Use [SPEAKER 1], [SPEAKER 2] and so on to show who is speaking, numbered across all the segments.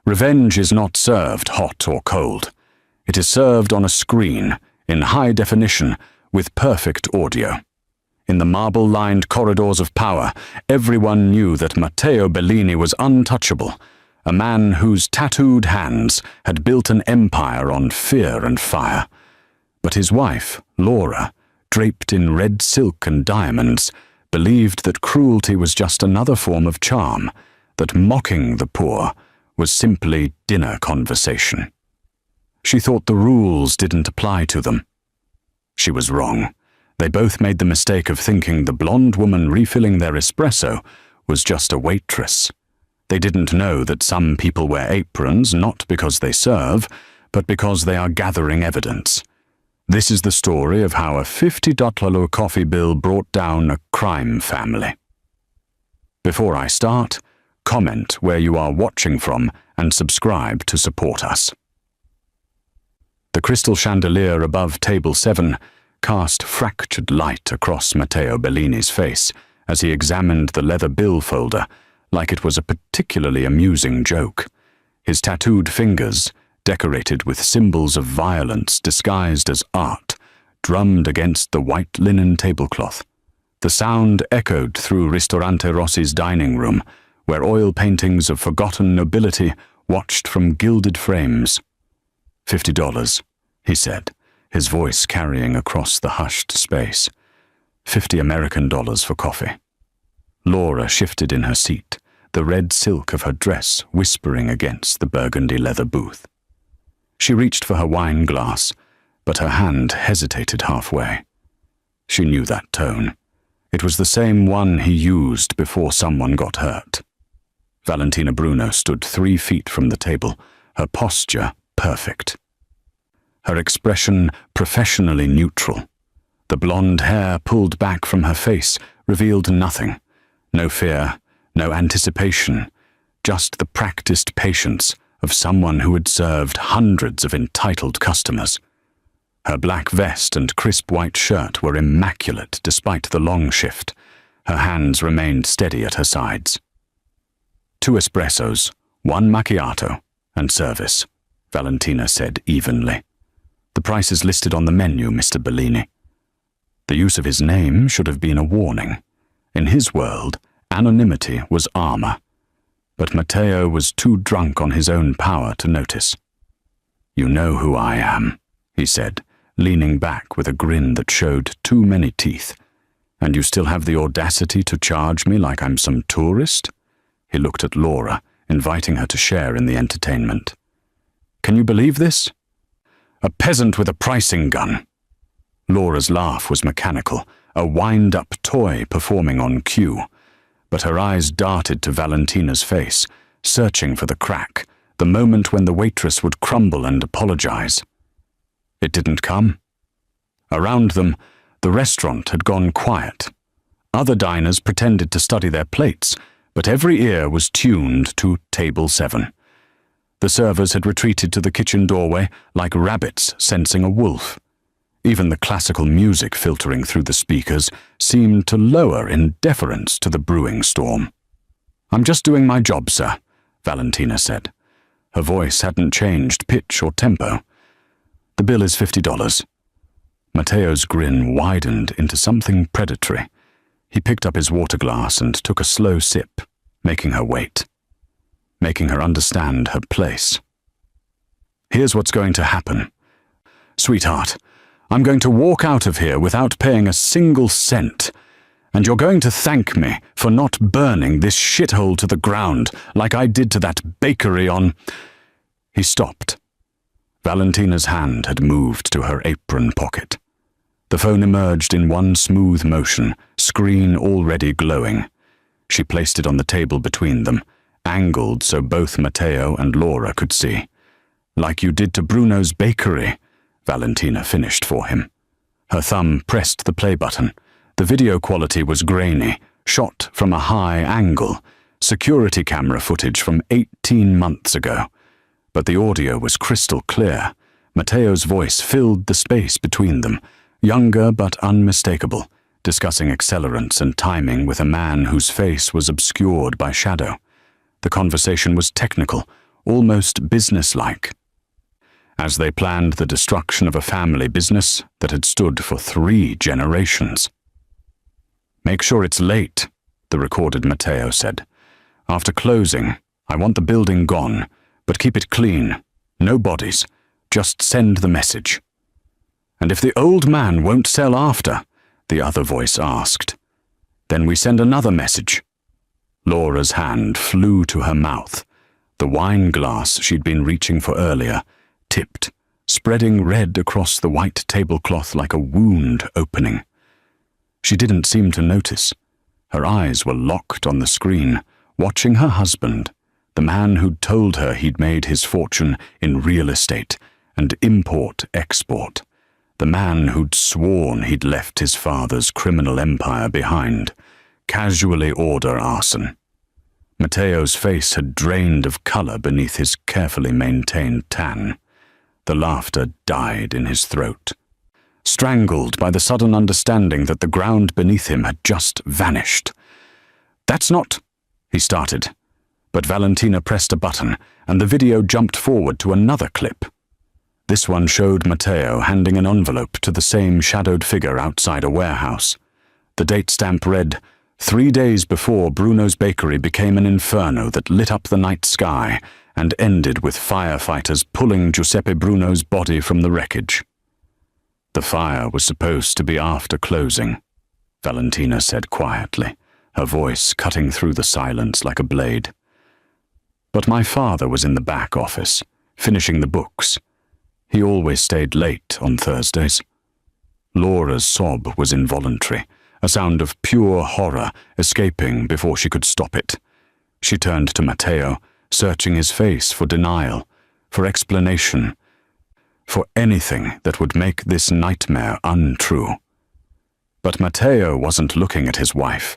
[SPEAKER 1] Revenge is not served hot or cold. It is served on a screen, in high definition, with perfect audio. In the marble-lined corridors of power, everyone knew that Matteo Bellini was untouchable, a man whose tattooed hands had built an empire on fear and fire. But his wife, Laura, draped in red silk and diamonds, believed that cruelty was just another form of charm, that mocking the poor was simply dinner conversation. She thought the rules didn't apply to them. She was wrong. They both made the mistake of thinking the blonde woman refilling their espresso was just a waitress. They didn't know that some people wear aprons not because they serve, but because they are gathering evidence. This is the story of how a $50 coffee bill brought down a crime family. Before I start, comment where you are watching from and subscribe to support us. The crystal chandelier above table 7 cast fractured light across Matteo Bellini's face as he examined the leather bill folder like it was a particularly amusing joke. His tattooed fingers, decorated with symbols of violence disguised as art, drummed against the white linen tablecloth. The sound echoed through Ristorante Rossi's dining room, where oil paintings of forgotten nobility watched from gilded frames. $50, he said, his voice carrying across the hushed space. $50 American for coffee. Laura shifted in her seat, the red silk of her dress whispering against the burgundy leather booth. She reached for her wine glass, but her hand hesitated halfway. She knew that tone. It was the same one he used before someone got hurt. Valentina Bruno stood 3 feet from the table, her posture perfect. Her expression professionally neutral. The blonde hair pulled back from her face revealed nothing. No fear, no anticipation, just the practiced patience of someone who had served hundreds of entitled customers. Her black vest and crisp white shirt were immaculate despite the long shift. Her hands remained steady at her sides. 2 espressos, 1 macchiato, and service, Valentina said evenly. The price is listed on the menu, Mr. Bellini. The use of his name should have been a warning. In his world, anonymity was armor. But Matteo was too drunk on his own power to notice. You know who I am, he said, leaning back with a grin that showed too many teeth. And you still have the audacity to charge me like I'm some tourist? He looked at Laura, inviting her to share in the entertainment. Can you believe this? A peasant with a pricing gun. Laura's laugh was mechanical, a wind-up toy performing on cue. But her eyes darted to Valentina's face, searching for the crack, the moment when the waitress would crumble and apologize. It didn't come. Around them, the restaurant had gone quiet. Other diners pretended to study their plates, but every ear was tuned to table 7. The servers had retreated to the kitchen doorway like rabbits sensing a wolf. Even the classical music filtering through the speakers seemed to lower in deference to the brewing storm. I'm just doing my job, sir, Valentina said. Her voice hadn't changed pitch or tempo. The bill is $50. Matteo's grin widened into something predatory. He picked up his water glass and took a slow sip, making her wait, making her understand her place. Here's what's going to happen. Sweetheart, I'm going to walk out of here without paying a single cent, and you're going to thank me for not burning this shithole to the ground like I did to that bakery on... He stopped. Valentina's hand had moved to her apron pocket. The phone emerged in one smooth motion, screen already glowing. She placed it on the table between them, angled so both Matteo and Laura could see. Like you did to Bruno's bakery, Valentina finished for him. Her thumb pressed the play button. The video quality was grainy, shot from a high angle, security camera footage from 18 months ago. But the audio was crystal clear. Matteo's voice filled the space between them, younger but unmistakable, discussing accelerants and timing with a man whose face was obscured by shadow. The conversation was technical, almost businesslike, as they planned the destruction of a family business that had stood for 3 generations. "Make sure it's late," the recorded Matteo said. "After closing, I want the building gone, but keep it clean. No bodies. Just send the message." "And if the old man won't sell after?" the other voice asked. "Then we send another message." Laura's hand flew to her mouth. The wine glass she'd been reaching for earlier tipped, spreading red across the white tablecloth like a wound opening. She didn't seem to notice. Her eyes were locked on the screen, watching her husband, the man who'd told her he'd made his fortune in real estate and import-export, the man who'd sworn he'd left his father's criminal empire behind, casually order arson. Matteo's face had drained of color beneath his carefully maintained tan. The laughter died in his throat, strangled by the sudden understanding that the ground beneath him had just vanished. "That's not—" he started, but Valentina pressed a button and the video jumped forward to another clip. This one showed Matteo handing an envelope to the same shadowed figure outside a warehouse. The date stamp read, 3 days before Bruno's bakery became an inferno that lit up the night sky and ended with firefighters pulling Giuseppe Bruno's body from the wreckage. "The fire was supposed to be after closing," Valentina said quietly, her voice cutting through the silence like a blade. "But my father was in the back office, finishing the books. He always stayed late on Thursdays." Laura's sob was involuntary, a sound of pure horror escaping before she could stop it. She turned to Matteo, searching his face for denial, for explanation, for anything that would make this nightmare untrue. But Matteo wasn't looking at his wife.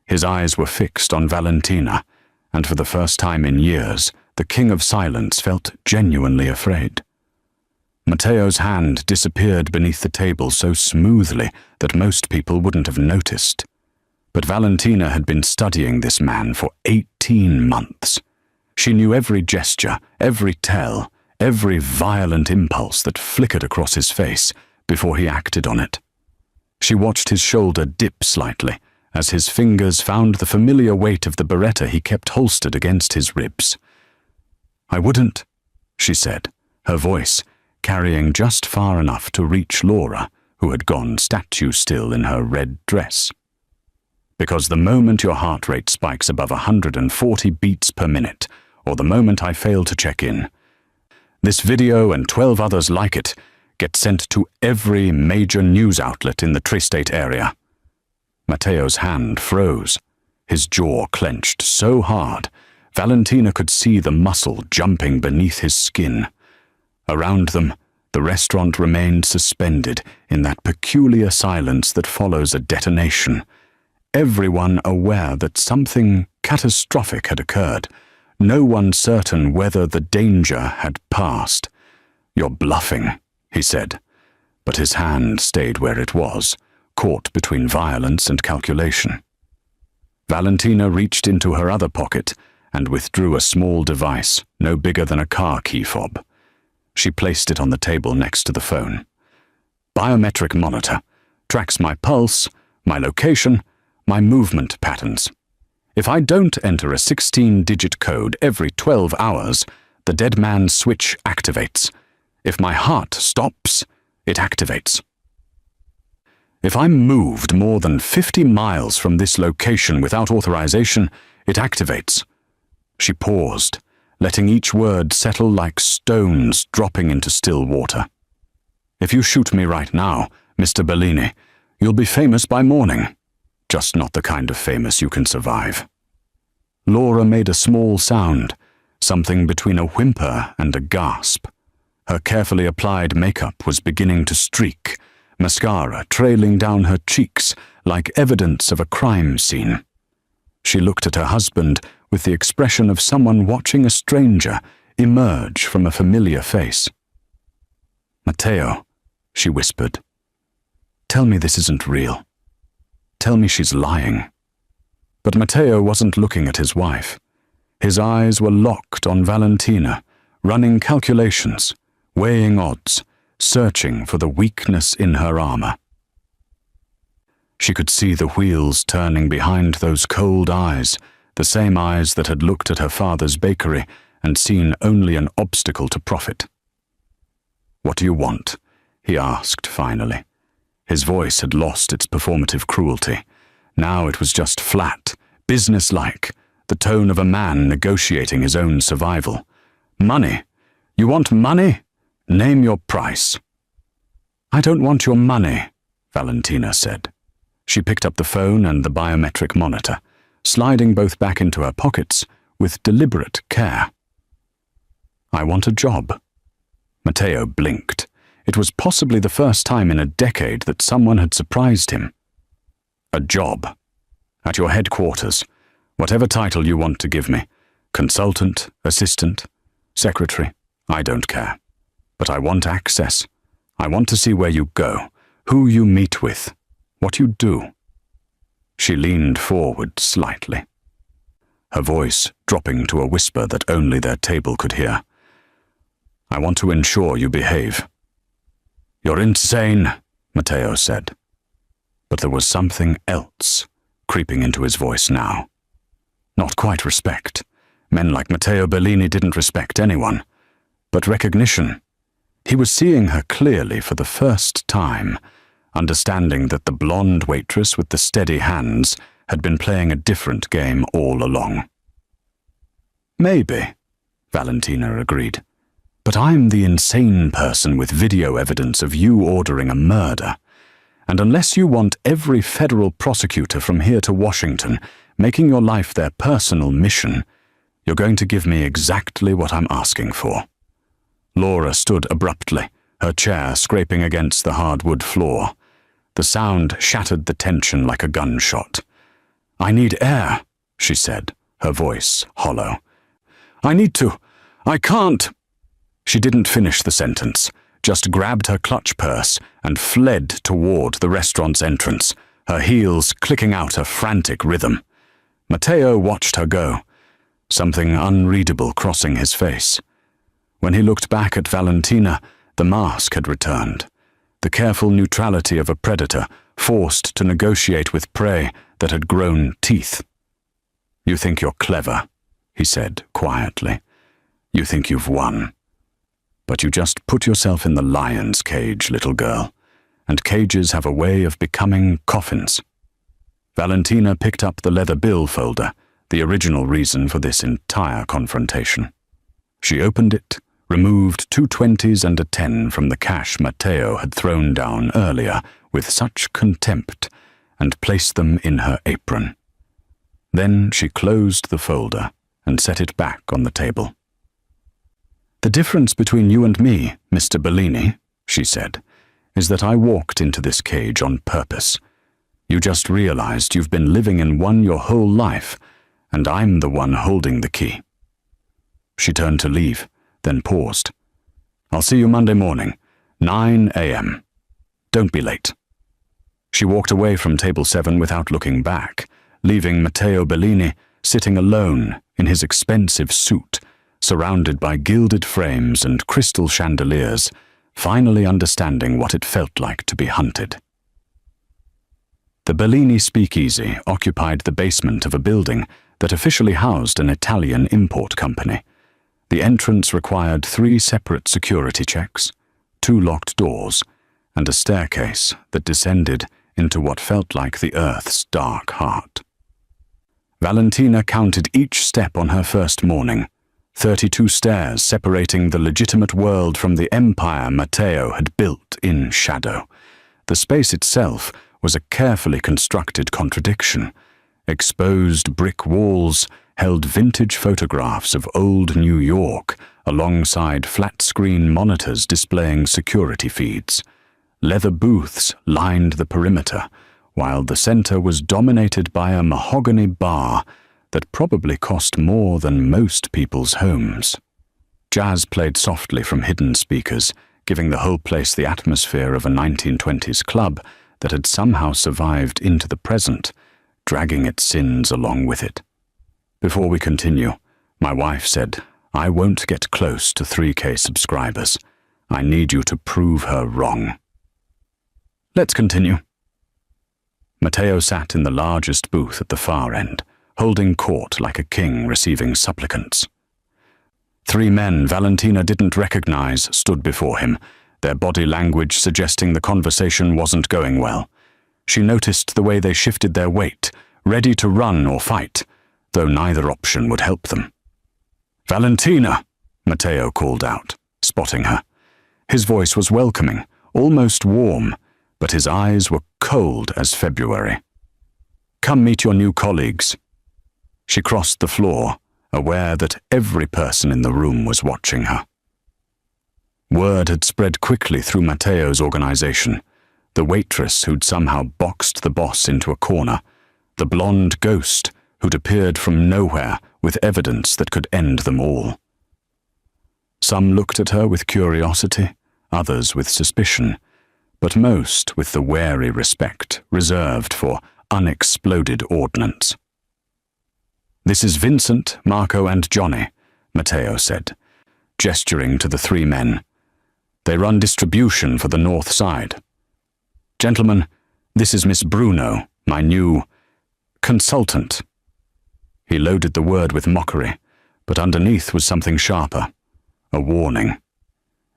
[SPEAKER 1] His eyes were fixed on Valentina, and for the first time in years, the King of Silence felt genuinely afraid. Matteo's hand disappeared beneath the table so smoothly that most people wouldn't have noticed. But Valentina had been studying this man for 18 months. She knew every gesture, every tell, every violent impulse that flickered across his face before he acted on it. She watched his shoulder dip slightly as his fingers found the familiar weight of the beretta he kept holstered against his ribs. "I wouldn't," she said, her voice carrying just far enough to reach Laura, who had gone statue still in her red dress. "Because the moment your heart rate spikes above 140 beats per minute, or the moment I fail to check in, this video and 12 others like it get sent to every major news outlet in the tri-state area." Matteo's hand froze, his jaw clenched so hard Valentina could see the muscle jumping beneath his skin. Around them, the restaurant remained suspended in that peculiar silence that follows a detonation. Everyone aware that something catastrophic had occurred, no one certain whether the danger had passed. "You're bluffing," he said, but his hand stayed where it was, caught between violence and calculation. Valentina reached into her other pocket and withdrew a small device, no bigger than a car key fob. She placed it on the table next to the phone. "Biometric monitor. Tracks my pulse, my location, my movement patterns. If I don't enter a 16-digit code every 12 hours, the dead man's switch activates. If my heart stops, it activates. If I'm moved more than 50 miles from this location without authorization, it activates." She paused, letting each word settle like stones dropping into still water. "If you shoot me right now, Mr. Bellini, you'll be famous by morning. Just not the kind of famous you can survive." Laura made a small sound, something between a whimper and a gasp. Her carefully applied makeup was beginning to streak, mascara trailing down her cheeks like evidence of a crime scene. She looked at her husband with the expression of someone watching a stranger emerge from a familiar face. "Matteo," she whispered, "tell me this isn't real. Tell me she's lying." But Matteo wasn't looking at his wife. His eyes were locked on Valentina, running calculations, weighing odds, searching for the weakness in her armor. She could see the wheels turning behind those cold eyes, the same eyes that had looked at her father's bakery and seen only an obstacle to profit. "What do you want?" he asked finally. His voice had lost its performative cruelty. Now it was just flat, businesslike, the tone of a man negotiating his own survival. "Money? You want money? Name your price." "I don't want your money," Valentina said. She picked up the phone and the biometric monitor, sliding both back into her pockets with deliberate care. "I want a job." Matteo blinked. It was possibly the first time in a decade that someone had surprised him. "A job. At your headquarters. Whatever title you want to give me. Consultant, assistant, secretary, I don't care. But I want access. I want to see where you go, who you meet with, what you do." She leaned forward slightly, her voice dropping to a whisper that only their table could hear. "I want to ensure you behave." "You're insane," Matteo said. But there was something else creeping into his voice now. Not quite respect. Men like Matteo Bellini didn't respect anyone. But recognition. He was seeing her clearly for the first time, understanding that the blonde waitress with the steady hands had been playing a different game all along. "Maybe," Valentina agreed. "But I'm the insane person with video evidence of you ordering a murder. And unless you want every federal prosecutor from here to Washington making your life their personal mission, you're going to give me exactly what I'm asking for." Laura stood abruptly, her chair scraping against the hardwood floor. The sound shattered the tension like a gunshot. "I need air," she said, her voice hollow. I can't." She didn't finish the sentence, just grabbed her clutch purse and fled toward the restaurant's entrance, her heels clicking out a frantic rhythm. Matteo watched her go, something unreadable crossing his face. When he looked back at Valentina, the mask had returned, the careful neutrality of a predator forced to negotiate with prey that had grown teeth. "You think you're clever," he said quietly. "You think you've won. But you just put yourself in the lion's cage, little girl, and cages have a way of becoming coffins." Valentina picked up the leather bill folder, the original reason for this entire confrontation. She opened it, removed 2 20s and a 10 from the cash Matteo had thrown down earlier with such contempt, and placed them in her apron. Then she closed the folder and set it back on the table. "The difference between you and me, Mr. Bellini," she said, "is that I walked into this cage on purpose. You just realized you've been living in one your whole life, and I'm the one holding the key." She turned to leave, then paused. "I'll see you Monday morning, 9 a.m. Don't be late." She walked away from table 7 without looking back, leaving Matteo Bellini sitting alone in his expensive suit, surrounded by gilded frames and crystal chandeliers, finally understanding what it felt like to be hunted. The Bellini Speakeasy occupied the basement of a building that officially housed an Italian import company. The entrance required 3 separate security checks, 2 locked doors, and a staircase that descended into what felt like the earth's dark heart. Valentina counted each step on her first morning, 32 stairs separating the legitimate world from the empire Matteo had built in shadow. The space itself was a carefully constructed contradiction. Exposed brick walls held vintage photographs of old New York alongside flat-screen monitors displaying security feeds. Leather booths lined the perimeter, while the center was dominated by a mahogany bar that probably cost more than most people's homes. Jazz played softly from hidden speakers, giving the whole place the atmosphere of a 1920s club that had somehow survived into the present, dragging its sins along with it. "Before we continue, My wife said, "I won't get close to 3K subscribers. I need you to prove her wrong." Let's continue. Matteo sat in the largest booth at the far end, holding court like a king receiving supplicants. 3 men Valentina didn't recognize stood before him, their body language suggesting the conversation wasn't going well. She noticed the way they shifted their weight, ready to run or fight, though neither option would help them. "Valentina!" Matteo called out, spotting her. His voice was welcoming, almost warm, but his eyes were cold as February. "Come meet your new colleagues." She crossed the floor, aware that every person in the room was watching her. Word had spread quickly through Matteo's organization. The waitress who'd somehow boxed the boss into a corner, the blonde ghost who'd appeared from nowhere with evidence that could end them all. Some looked at her with curiosity, others with suspicion, but most with the wary respect reserved for unexploded ordnance. "This is Vincent, Marco, and Johnny," Matteo said, gesturing to the 3 men. "They run distribution for the north side. Gentlemen, this is Miss Bruno, my new consultant." He loaded the word with mockery, but underneath was something sharper, a warning.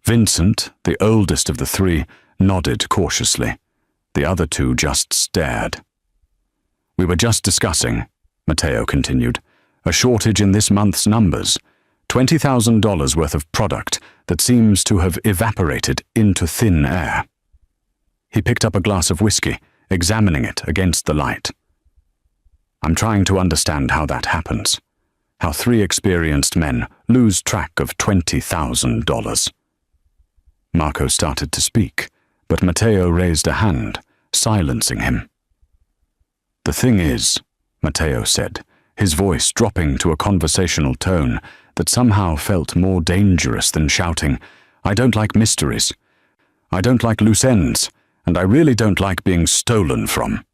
[SPEAKER 1] Vincent, the oldest of the 3, nodded cautiously. The other 2 just stared. "We were just discussing," Matteo continued, "a shortage in this month's numbers, $20,000 worth of product that seems to have evaporated into thin air." He picked up a glass of whiskey, examining it against the light. "I'm trying to understand how that happens, how 3 experienced men lose track of $20,000. Marco started to speak, but Matteo raised a hand, silencing him. "The thing is," Matteo said, his voice dropping to a conversational tone that somehow felt more dangerous than shouting, "I don't like mysteries. I don't like loose ends, and I really don't like being stolen from."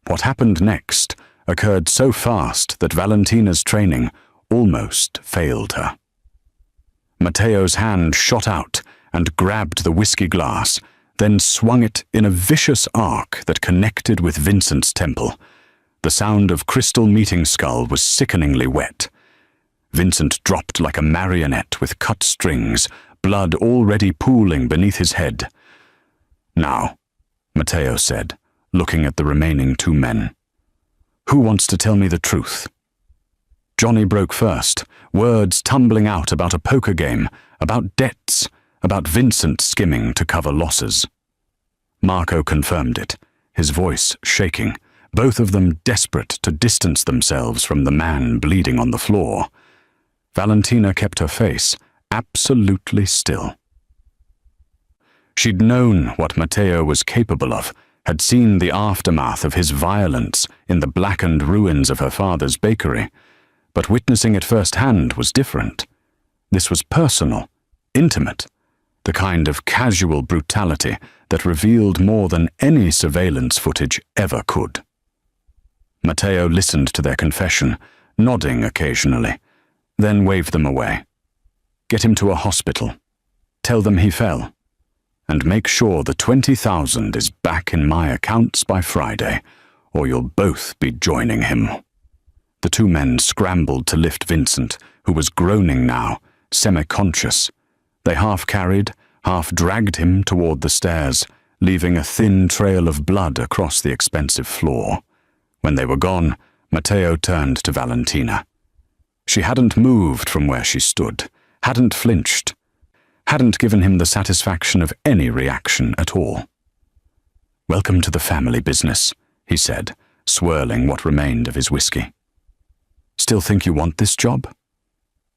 [SPEAKER 1] What happened next occurred so fast that Valentina's training almost failed her. Matteo's hand shot out and grabbed the whiskey glass, then swung it in a vicious arc that connected with Vincent's temple. The sound of crystal meeting skull was sickeningly wet. Vincent dropped like a marionette with cut strings, blood already pooling beneath his head. "Now," Matteo said, looking at the remaining 2 men. "Who wants to tell me the truth?" Johnny broke first, words tumbling out about a poker game, about debts, about Vincent skimming to cover losses. Marco confirmed it, his voice shaking, both of them desperate to distance themselves from the man bleeding on the floor. Valentina kept her face absolutely still. She'd known what Matteo was capable of, had seen the aftermath of his violence in the blackened ruins of her father's bakery, but witnessing it firsthand was different. This was personal, intimate, the kind of casual brutality that revealed more than any surveillance footage ever could. Matteo listened to their confession, nodding occasionally, then waved them away. "Get him to a hospital. Tell them he fell. And make sure the 20,000 is back in my accounts by Friday, or you'll both be joining him." The 2 men scrambled to lift Vincent, who was groaning now, semi-conscious. They half-carried, half-dragged him toward the stairs, leaving a thin trail of blood across the expensive floor. When they were gone, Matteo turned to Valentina. She hadn't moved from where she stood, hadn't flinched, hadn't given him the satisfaction of any reaction at all. "Welcome to the family business," he said, swirling what remained of his whiskey. "Still think you want this job?"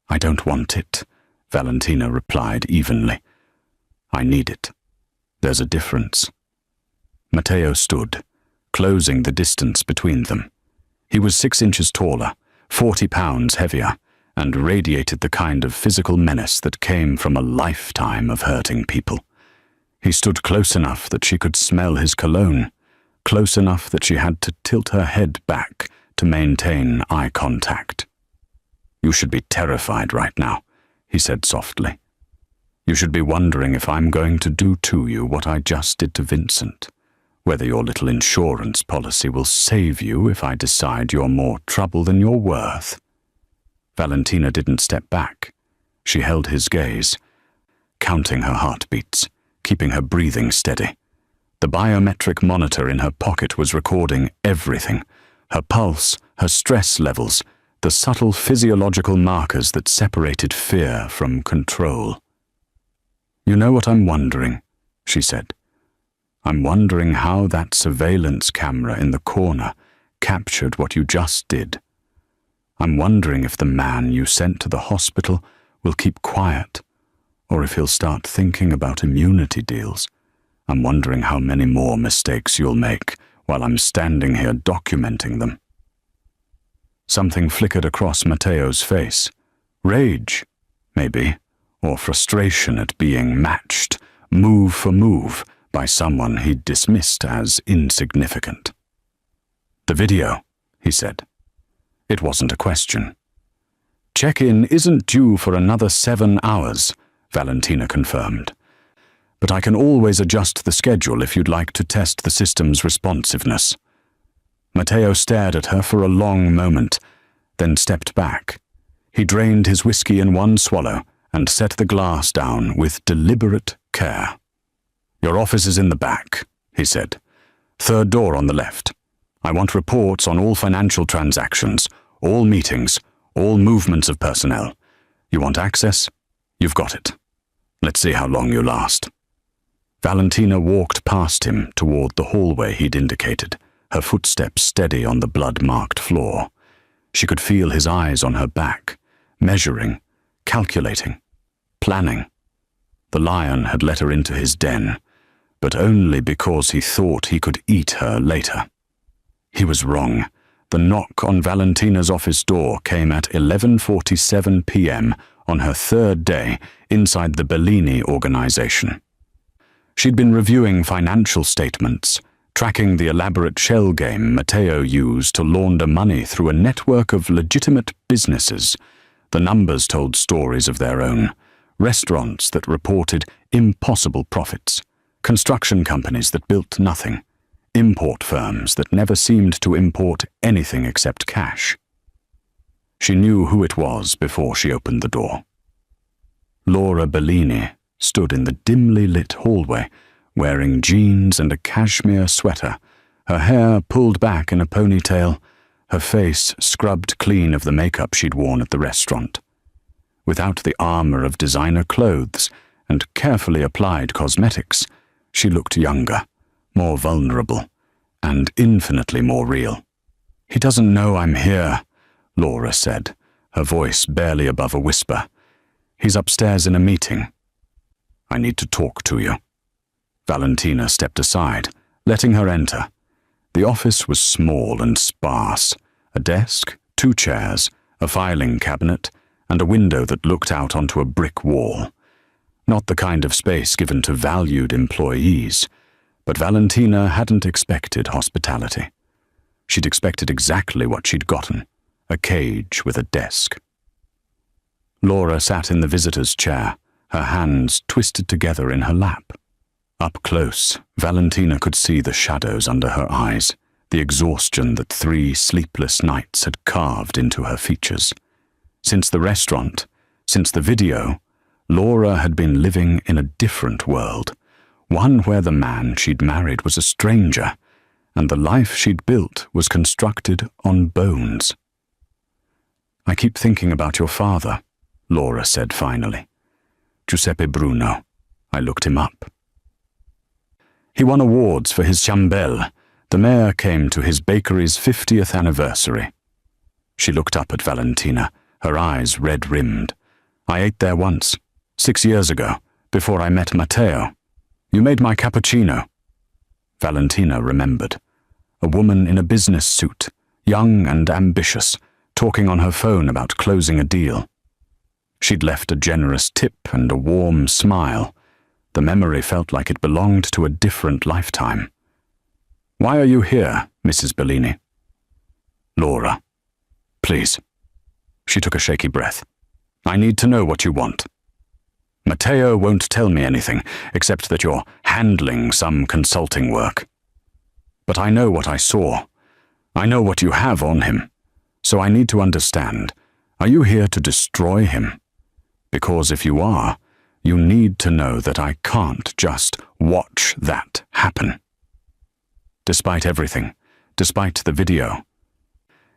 [SPEAKER 1] "I don't want it," Valentina replied evenly. "I need it. There's a difference." Matteo stood, closing the distance between them. He was 6 inches taller, 40 pounds heavier, and radiated the kind of physical menace that came from a lifetime of hurting people. He stood close enough that she could smell his cologne, close enough that she had to tilt her head back to maintain eye contact. "You should be terrified right now," he said softly. "You should be wondering if I'm going to do to you what I just did to Vincent. Whether your little insurance policy will save you if I decide you're more trouble than you're worth." Valentina didn't step back. She held his gaze, counting her heartbeats, keeping her breathing steady. The biometric monitor in her pocket was recording everything: her pulse, her stress levels, the subtle physiological markers that separated fear from control. "You know what I'm wondering," she said. "I'm wondering how that surveillance camera in the corner captured what you just did. I'm wondering if the man you sent to the hospital will keep quiet, or if he'll start thinking about immunity deals. I'm wondering how many more mistakes you'll make while I'm standing here documenting them." Something flickered across Matteo's face. Rage, maybe, or frustration at being matched, move for move, by someone he'd dismissed as insignificant. "The video," he said. It wasn't a question. "Check-in isn't due for another 7 hours, Valentina confirmed. "But I can always adjust the schedule if you'd like to test the system's responsiveness." Matteo stared at her for a long moment, then stepped back. He drained his whiskey in one swallow and set the glass down with deliberate care. "Your office is in the back," he said. "Third door on the left. I want reports on all financial transactions, all meetings, all movements of personnel. You want access? You've got it. Let's see how long you last." Valentina walked past him toward the hallway he'd indicated, her footsteps steady on the blood-marked floor. She could feel his eyes on her back, measuring, calculating, planning. The lion had let her into his den, but only because he thought he could eat her later. He was wrong. The knock on Valentina's office door came at 11:47 p.m. on her third day inside the Bellini organization. She'd been reviewing financial statements, tracking the elaborate shell game Matteo used to launder money through a network of legitimate businesses. The numbers told stories of their own. Restaurants that reported impossible profits, construction companies that built nothing, import firms that never seemed to import anything except cash. She knew who it was before she opened the door. Laura Bellini stood in the dimly lit hallway, wearing jeans and a cashmere sweater, her hair pulled back in a ponytail, her face scrubbed clean of the makeup she'd worn at the restaurant. Without the armor of designer clothes and carefully applied cosmetics, she looked younger, more vulnerable, and infinitely more real. "He doesn't know I'm here," Laura said, her voice barely above a whisper. "He's upstairs in a meeting. I need to talk to you." Valentina stepped aside, letting her enter. The office was small and sparse. A desk, 2 chairs, a filing cabinet, and a window that looked out onto a brick wall. Not the kind of space given to valued employees, but Valentina hadn't expected hospitality. She'd expected exactly what she'd gotten: a cage with a desk. Laura sat in the visitor's chair, her hands twisted together in her lap. Up close, Valentina could see the shadows under her eyes, the exhaustion that 3 sleepless nights had carved into her features. Since the restaurant, since the video, Laura had been living in a different world, one where the man she'd married was a stranger, and the life she'd built was constructed on bones. "I keep thinking about your father," Laura said finally. "Giuseppe Bruno. I looked him up. He won awards for his ciambelle. The mayor came to his bakery's 50th anniversary." She looked up at Valentina, her eyes red-rimmed. "I ate there once, 6 years ago, before I met Matteo. You made my cappuccino." Valentina remembered. A woman in a business suit, young and ambitious, talking on her phone about closing a deal. She'd left a generous tip and a warm smile. The memory felt like it belonged to a different lifetime. "Why are you here, Mrs. Bellini?" "Laura, please." She took a shaky breath. I need to know what you want. Matteo won't tell me anything, except that you're handling some consulting work. But I know what I saw. I know what you have on him. So I need to understand. Are you here to destroy him? Because if you are, you need to know that I can't just watch that happen. Despite everything, despite the video,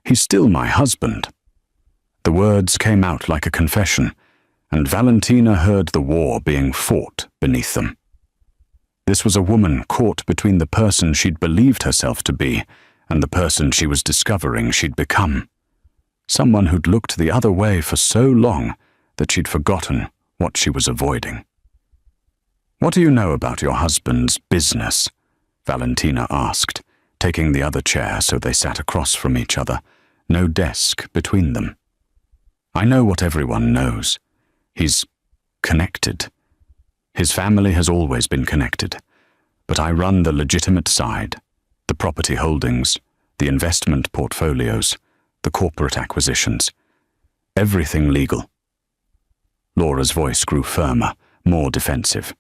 [SPEAKER 1] he's still my husband. The words came out like a confession, and Valentina heard the war being fought beneath them. This was a woman caught between the person she'd believed herself to be and the person she was discovering she'd become. Someone who'd looked the other way for so long that she'd forgotten what she was avoiding. What do you know about your husband's business? Valentina asked, taking the other chair so they sat across from each other, no desk between them. I know what everyone knows. He's connected. His family has always been connected, but I run the legitimate side, the property holdings, the investment portfolios, the corporate acquisitions, everything legal. Laura's voice grew firmer, more defensive.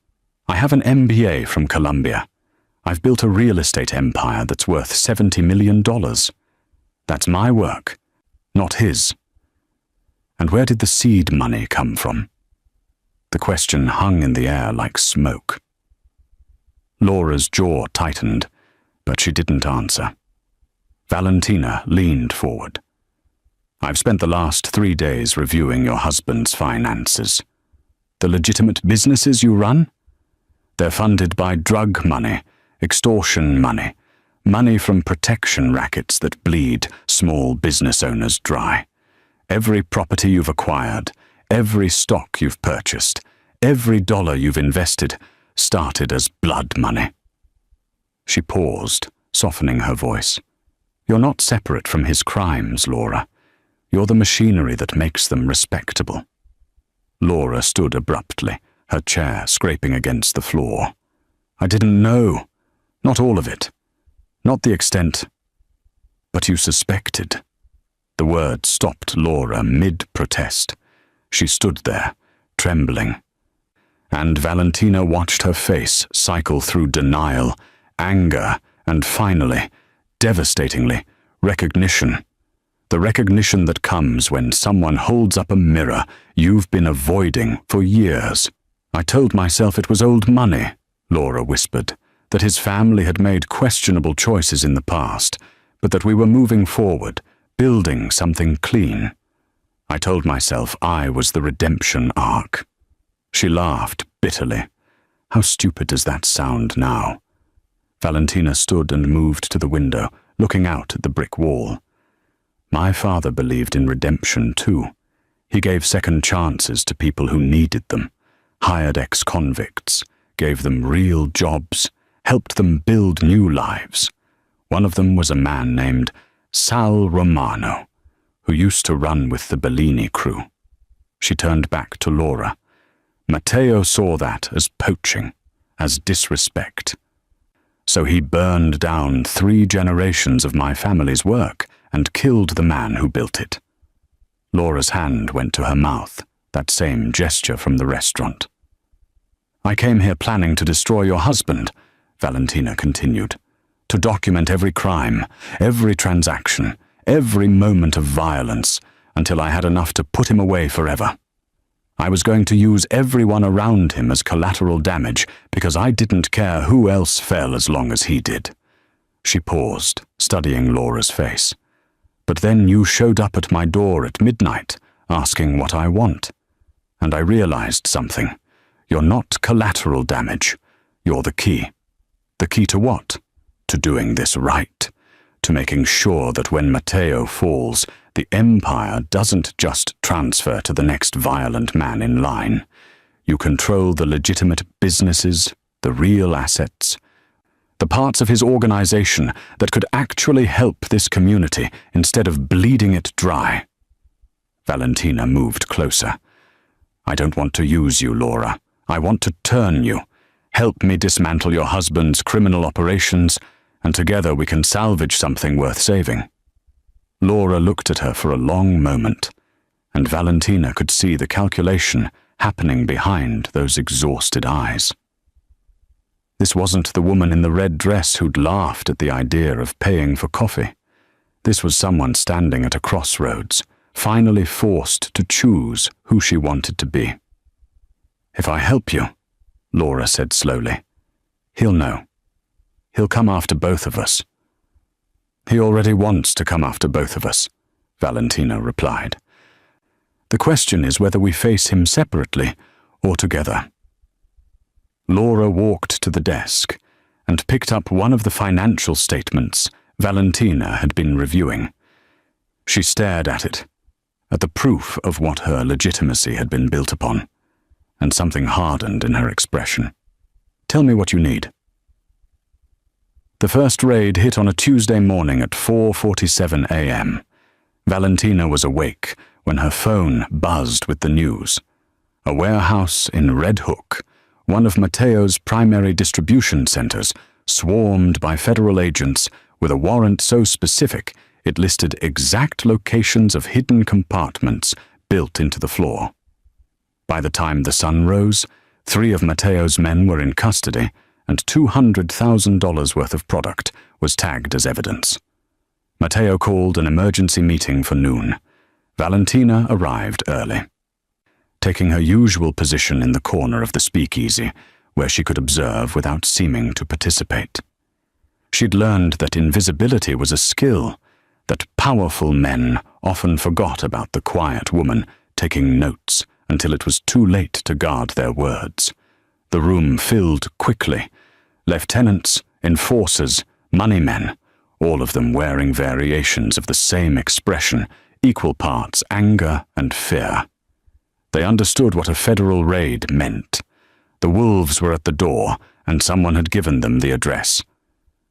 [SPEAKER 1] I have an MBA from Columbia. I've built a real estate empire that's worth $70 million. That's my work, not his. And where did the seed money come from? The question hung in the air like smoke. Laura's jaw tightened, but she didn't answer. Valentina leaned forward. I've spent the last 3 days reviewing your husband's finances. The legitimate businesses you run? They're funded by drug money, extortion money, money from protection rackets that bleed small business owners dry. Every property you've acquired, every stock you've purchased, every dollar you've invested started as blood money. She paused, softening her voice. You're not separate from his crimes, Laura. You're the machinery that makes them respectable. Laura stood abruptly, her chair scraping against the floor. I didn't know. Not all of it. Not the extent. But you suspected. The word stopped Laura mid-protest. She stood there, trembling. And Valentina watched her face cycle through denial, anger, and finally, devastatingly, recognition. The recognition that comes when someone holds up a mirror you've been avoiding for years. I told myself it was old money, Laura whispered, that his family had made questionable choices in the past, but that we were moving forward, building something clean. I told myself I was the redemption arc. She laughed bitterly. How stupid does that sound now? Valentina stood and moved to the window, looking out at the brick wall. My father believed in redemption too. He gave second chances to people who needed them, hired ex-convicts, gave them real jobs, helped them build new lives. One of them was a man named Sal Romano, who used to run with the Bellini crew. She turned back to Laura. Matteo saw that as poaching, as disrespect. So he burned down 3 generations of my family's work and killed the man who built it. Laura's hand went to her mouth, that same gesture from the restaurant. I came here planning to destroy your husband, Valentina continued, to document every crime, every transaction, every moment of violence, until I had enough to put him away forever. I was going to use everyone around him as collateral damage because I didn't care who else fell as long as he did. She paused, studying Laura's face. But then you showed up at my door at midnight, asking what I want. And I realized something. You're not collateral damage. You're the key. The key to what? To doing this right. To making sure that when Matteo falls, the empire doesn't just transfer to the next violent man in line. You control the legitimate businesses, the real assets, the parts of his organization that could actually help this community instead of bleeding it dry. Valentina moved closer. I don't want to use you, Laura. I want to turn you. Help me dismantle your husband's criminal operations, and together we can salvage something worth saving. Laura looked at her for a long moment, and Valentina could see the calculation happening behind those exhausted eyes. This wasn't the woman in the red dress who'd laughed at the idea of paying for coffee. This was someone standing at a crossroads, finally forced to choose who she wanted to be. "If I help you," Laura said slowly, "he'll know. He'll come after both of us." "He already wants to come after both of us," Valentina replied. "The question is whether we face him separately or together." Laura walked to the desk and picked up one of the financial statements Valentina had been reviewing. She stared at it, at the proof of what her legitimacy had been built upon, and something hardened in her expression. "Tell me what you need." The first raid hit on a Tuesday morning at 4:47 a.m. Valentina was awake when her phone buzzed with the news. A warehouse in Red Hook, one of Matteo's primary distribution centers, swarmed by federal agents with a warrant so specific it listed exact locations of hidden compartments built into the floor. By the time the sun rose, 3 of Matteo's men were in custody, and $200,000 worth of product was tagged as evidence. Matteo called an emergency meeting for noon. Valentina arrived early. Taking her usual position in the corner of the speakeasy, where she could observe without seeming to participate. She'd learned that invisibility was a skill, that powerful men often forgot about the quiet woman taking notes until it was too late to guard their words. The room filled quickly. Lieutenants, enforcers, moneymen, all of them wearing variations of the same expression, equal parts anger and fear. They understood what a federal raid meant. The wolves were at the door, and someone had given them the address.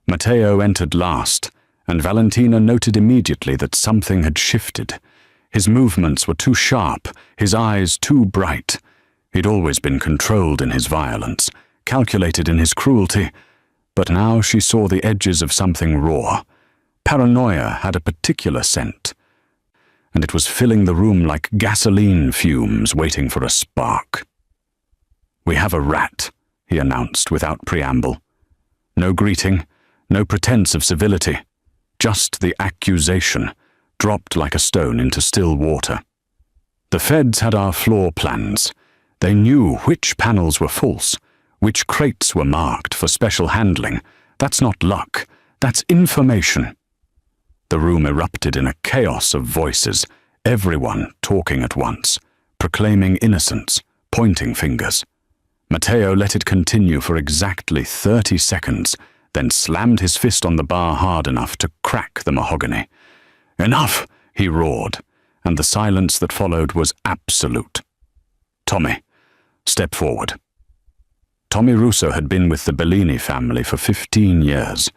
[SPEAKER 1] Matteo entered last, and Valentina noted immediately that something had shifted. His movements were too sharp, his eyes too bright. He'd always been controlled in his violence, calculated in his cruelty, but now she saw the edges of something raw. Paranoia had a particular scent, and it was filling the room like gasoline fumes waiting for a spark. "We have a rat," he announced without preamble. No greeting, no pretense of civility, just the accusation, dropped like a stone into still water. "The feds had our floor plans. They knew which panels were false, which crates were marked for special handling. That's not luck, that's information." The room erupted in a chaos of voices, everyone talking at once, proclaiming innocence, pointing fingers. Matteo let it continue for exactly 30 seconds, then slammed his fist on the bar hard enough to crack the mahogany. "Enough!" he roared, and the silence that followed was absolute. "Tommy, step forward." Tommy Russo had been with the Bellini family for 15 years.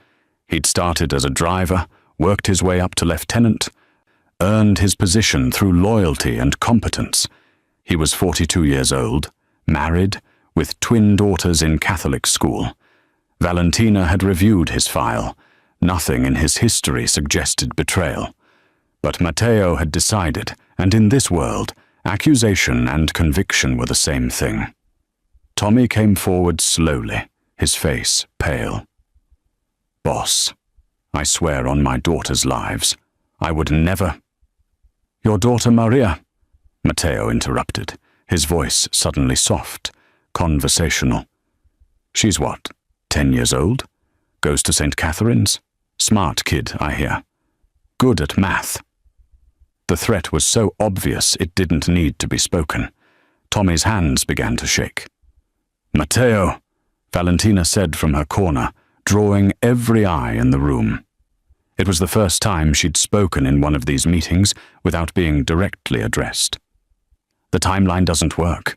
[SPEAKER 1] He'd started as a driver, worked his way up to lieutenant, earned his position through loyalty and competence. He was 42 years old, married, with twin daughters in Catholic school. Valentina had reviewed his file. Nothing in his history suggested betrayal. But Matteo had decided, and in this world, accusation and conviction were the same thing. Tommy came forward slowly, his face pale. "Boss, I swear on my daughter's lives, I would never—" "Your daughter Maria," Matteo interrupted, his voice suddenly soft, conversational. "She's what, 10 years old? Goes to St. Catherine's? Smart kid, I hear. Good at math." The threat was so obvious it didn't need to be spoken. Tommy's hands began to shake. "Matteo," Valentina said from her corner, drawing every eye in the room. It was the first time she'd spoken in one of these meetings without being directly addressed. "The timeline doesn't work.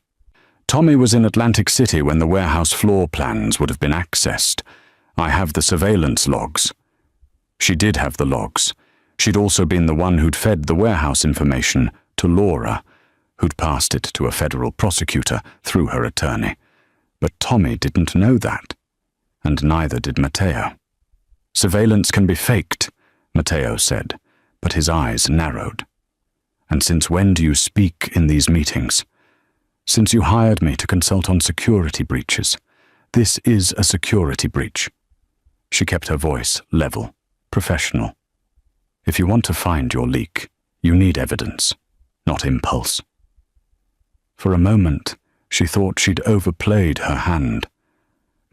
[SPEAKER 1] Tommy was in Atlantic City when the warehouse floor plans would have been accessed. I have the surveillance logs." She did have the logs. She'd also been the one who'd fed the warehouse information to Laura, who'd passed it to a federal prosecutor through her attorney. But Tommy didn't know that, and neither did Matteo. "Surveillance can be faked," Matteo said, but his eyes narrowed. And since when do you speak in these meetings? Since you hired me to consult on security breaches. This is a security breach. She kept her voice level, professional. If you want to find your leak, you need evidence, not impulse. For a moment, she thought she'd overplayed her hand.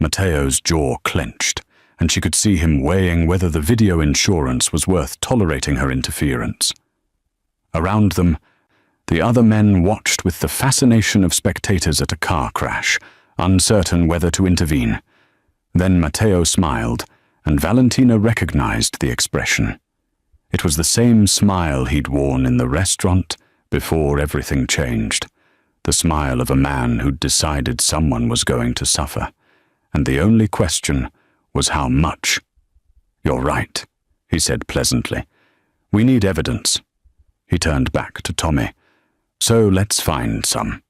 [SPEAKER 1] Matteo's jaw clenched, and she could see him weighing whether the video insurance was worth tolerating her interference. Around them, the other men watched with the fascination of spectators at a car crash, uncertain whether to intervene. Then Matteo smiled, and Valentina recognized the expression. It was the same smile he'd worn in the restaurant before everything changed, the smile of a man who'd decided someone was going to suffer, and the only question was how much. "You're right," he said pleasantly. "We need evidence." He turned back to Tommy. "So let's find some."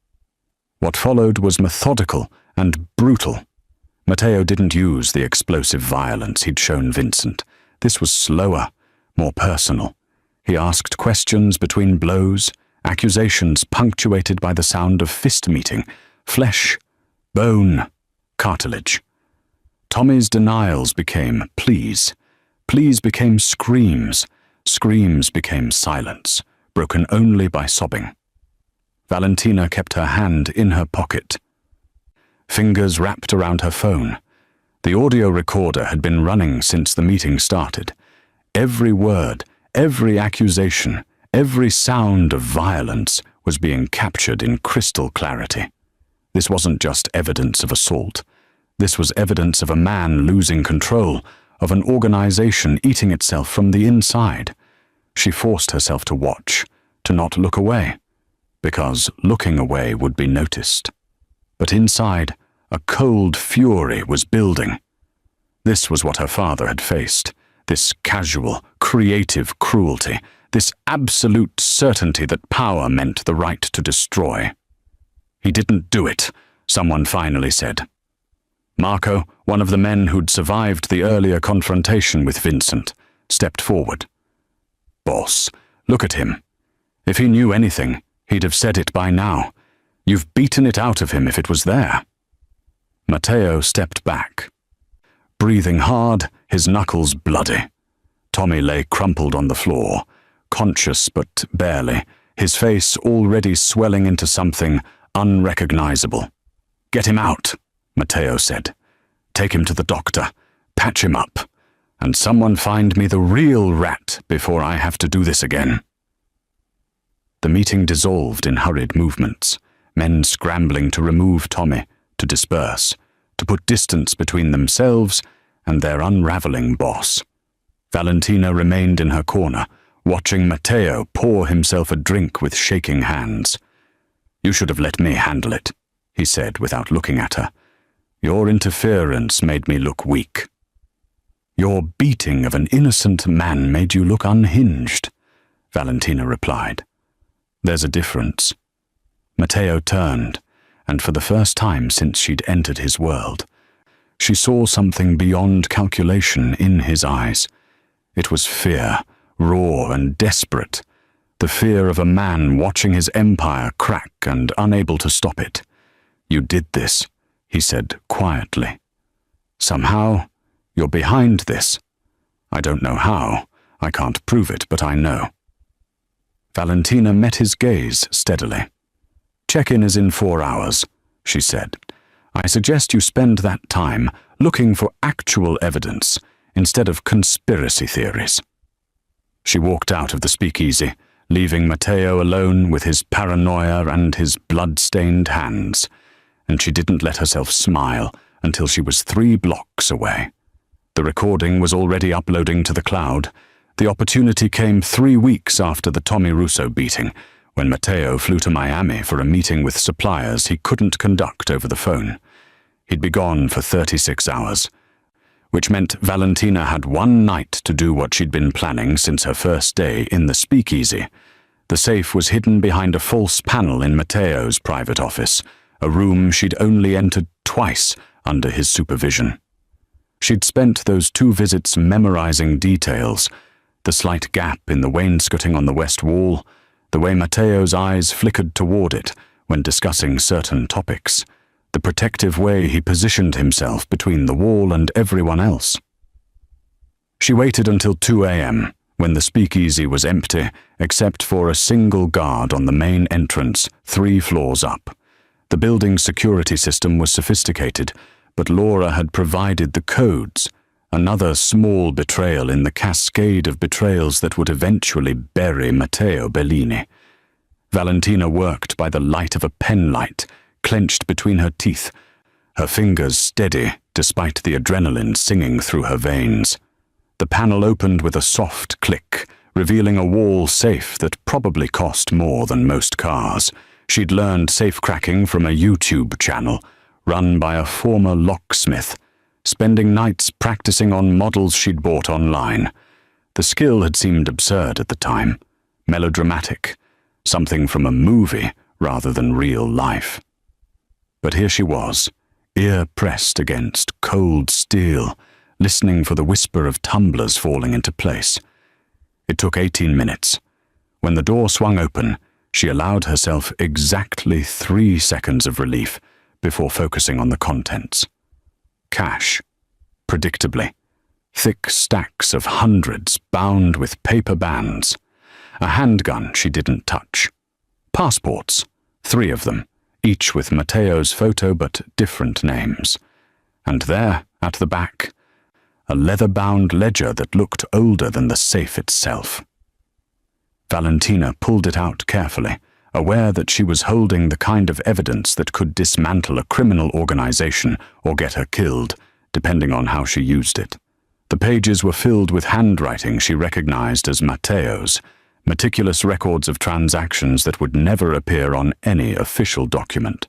[SPEAKER 1] What followed was methodical and brutal. Matteo didn't use the explosive violence he'd shown Vincent. This was slower, more personal. He asked questions between blows, accusations punctuated by the sound of fist meeting, flesh, bone, cartilage. Tommy's denials became pleas. Pleas became screams. Screams became silence, broken only by sobbing. Valentina kept her hand in her pocket. Fingers wrapped around her phone. The audio recorder had been running since the meeting started. Every word, every accusation, every sound of violence was being captured in crystal clarity. This wasn't just evidence of assault. This was evidence of a man losing control, of an organization eating itself from the inside. She forced herself to watch, to not look away, because looking away would be noticed. But inside, a cold fury was building. This was what her father had faced, this casual, creative cruelty, this absolute certainty that power meant the right to destroy. "He didn't do it," someone finally said. Marco, one of the men who'd survived the earlier confrontation with Vincent, stepped forward. "Boss, look at him. If he knew anything, he'd have said it by now. You've beaten it out of him if it was there." Matteo stepped back. Breathing hard, his knuckles bloody. Tommy lay crumpled on the floor, conscious but barely, his face already swelling into something unrecognizable. "Get him out," Matteo said. "Take him to the doctor. Patch him up. And someone find me the real rat before I have to do this again." The meeting dissolved in hurried movements, men scrambling to remove Tommy, to disperse, to put distance between themselves and their unraveling boss. Valentina remained in her corner, watching Matteo pour himself a drink with shaking hands. "You should have let me handle it," he said without looking at her. "Your interference made me look weak." "Your beating of an innocent man made you look unhinged," Valentina replied. "There's a difference." Matteo turned, and for the first time since she'd entered his world, she saw something beyond calculation in his eyes. It was fear, raw and desperate, the fear of a man watching his empire crack and unable to stop it. "You did this," he said quietly. "Somehow, you're behind this. I don't know how. I can't prove it, but I know." Valentina met his gaze steadily. "Check-in is in 4 hours," she said. "I suggest you spend that time looking for actual evidence instead of conspiracy theories." She walked out of the speakeasy, leaving Matteo alone with his paranoia and his blood-stained hands, and she didn't let herself smile until she was 3 blocks away. The recording was already uploading to the cloud. The opportunity came 3 weeks after the Tommy Russo beating, when Matteo flew to Miami for a meeting with suppliers he couldn't conduct over the phone. He'd be gone for 36 hours, which meant Valentina had 1 night to do what she'd been planning since her first day in the speakeasy. The safe was hidden behind a false panel in Matteo's private office, a room she'd only entered twice under his supervision. She'd spent those 2 visits memorizing details, the slight gap in the wainscoting on the west wall, the way Matteo's eyes flickered toward it when discussing certain topics, the protective way he positioned himself between the wall and everyone else. She waited until 2 a.m., when the speakeasy was empty except for a single guard on the main entrance 3 floors up. The building's security system was sophisticated, but Laura had provided the codes, another small betrayal in the cascade of betrayals that would eventually bury Matteo Bellini. Valentina worked by the light of a penlight, clenched between her teeth, her fingers steady despite the adrenaline singing through her veins. The panel opened with a soft click, revealing a wall safe that probably cost more than most cars. She'd learned safe-cracking from a YouTube channel, run by a former locksmith, spending nights practicing on models she'd bought online. The skill had seemed absurd at the time, melodramatic, something from a movie rather than real life. But here she was, ear pressed against cold steel, listening for the whisper of tumblers falling into place. It took 18 minutes. When the door swung open, she allowed herself exactly 3 seconds of relief before focusing on the contents. Cash, predictably. Thick stacks of hundreds bound with paper bands. A handgun she didn't touch. Passports, 3 of them, each with Matteo's photo but different names. And there, at the back, a leather-bound ledger that looked older than the safe itself. Valentina pulled it out carefully, aware that she was holding the kind of evidence that could dismantle a criminal organization or get her killed, depending on how she used it. The pages were filled with handwriting she recognized as Matteo's, meticulous records of transactions that would never appear on any official document.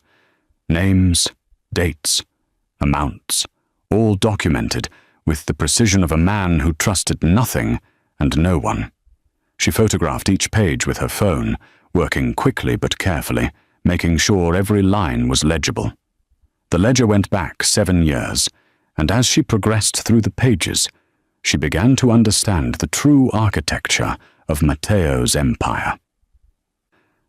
[SPEAKER 1] Names, dates, amounts, all documented with the precision of a man who trusted nothing and no one. She photographed each page with her phone, working quickly but carefully, making sure every line was legible. The ledger went back 7 years, and as she progressed through the pages, she began to understand the true architecture of Matteo's empire.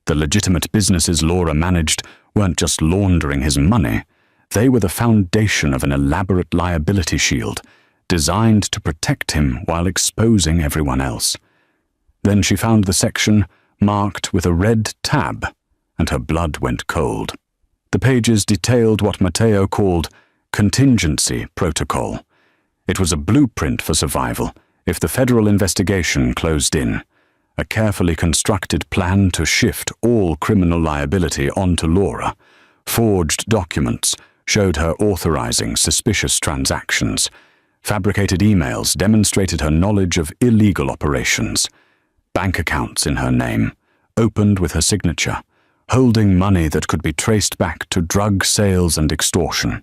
[SPEAKER 1] The legitimate businesses Laura managed weren't just laundering his money. They were the foundation of an elaborate liability shield, designed to protect him while exposing everyone else. Then she found the section marked with a red tab, and her blood went cold. The pages detailed what Matteo called contingency protocol. It was a blueprint for survival if the federal investigation closed in, a carefully constructed plan to shift all criminal liability onto Laura. Forged documents showed her authorizing suspicious transactions. Fabricated emails demonstrated her knowledge of illegal operations. Bank accounts in her name, opened with her signature, holding money that could be traced back to drug sales and extortion.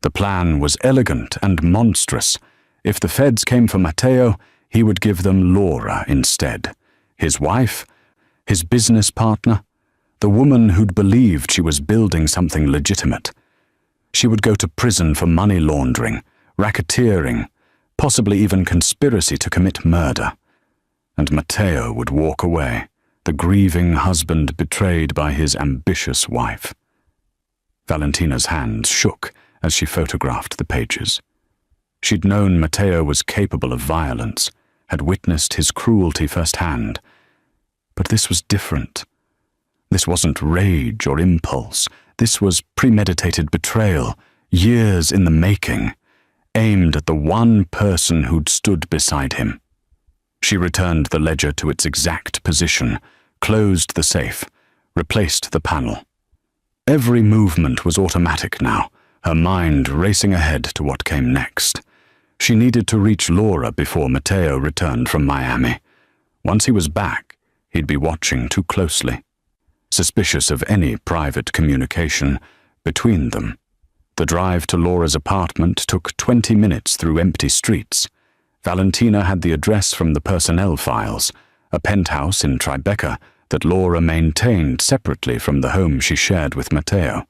[SPEAKER 1] The plan was elegant and monstrous. If the feds came for Matteo, he would give them Laura instead. His wife, his business partner, the woman who'd believed she was building something legitimate. She would go to prison for money laundering, racketeering, possibly even conspiracy to commit murder. And Matteo would walk away, the grieving husband betrayed by his ambitious wife. Valentina's hands shook as she photographed the pages. She'd known Matteo was capable of violence, had witnessed his cruelty firsthand. But this was different. This wasn't rage or impulse. This was premeditated betrayal, years in the making, aimed at the one person who'd stood beside him. She returned the ledger to its exact position, closed the safe, replaced the panel. Every movement was automatic now, her mind racing ahead to what came next. She needed to reach Laura before Matteo returned from Miami. Once he was back, he'd be watching too closely, suspicious of any private communication between them. The drive to Laura's apartment took 20 minutes through empty streets. Valentina had the address from the personnel files, a penthouse in Tribeca that Laura maintained separately from the home she shared with Matteo,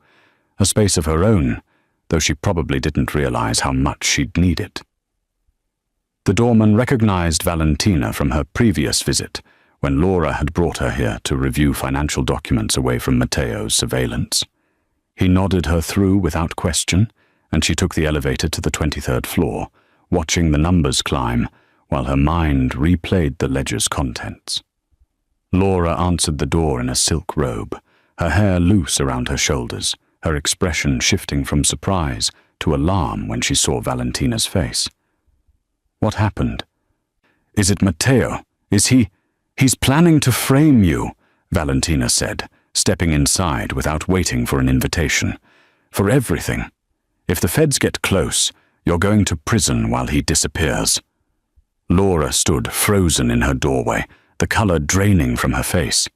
[SPEAKER 1] a space of her own, though she probably didn't realize how much she'd need it. The doorman recognized Valentina from her previous visit, when Laura had brought her here to review financial documents away from Matteo's surveillance. He nodded her through without question, and she took the elevator to the 23rd floor, watching the numbers climb while her mind replayed the ledger's contents. Laura answered the door in a silk robe, her hair loose around her shoulders, her expression shifting from surprise to alarm when she saw Valentina's face. What happened? Is it Matteo? He's planning to frame you, Valentina said, stepping inside without waiting for an invitation. For everything. If the feds get close, you're going to prison while he disappears. Laura stood frozen in her doorway, the color draining from her face.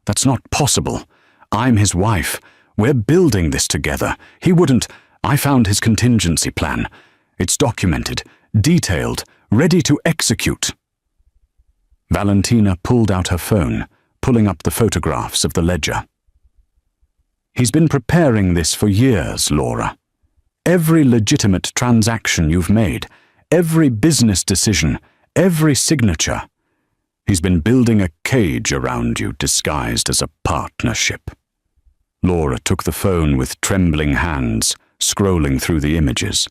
[SPEAKER 1] That's not possible. I'm his wife. We're building this together. He wouldn't. I found his contingency plan. It's documented, detailed, ready to execute. Valentina pulled out her phone, pulling up the photographs of the ledger. He's been preparing this for years, Laura. Every legitimate transaction you've made, every business decision, every signature. He's been building a cage around you disguised as a partnership. Laura took the phone with trembling hands, scrolling through the images.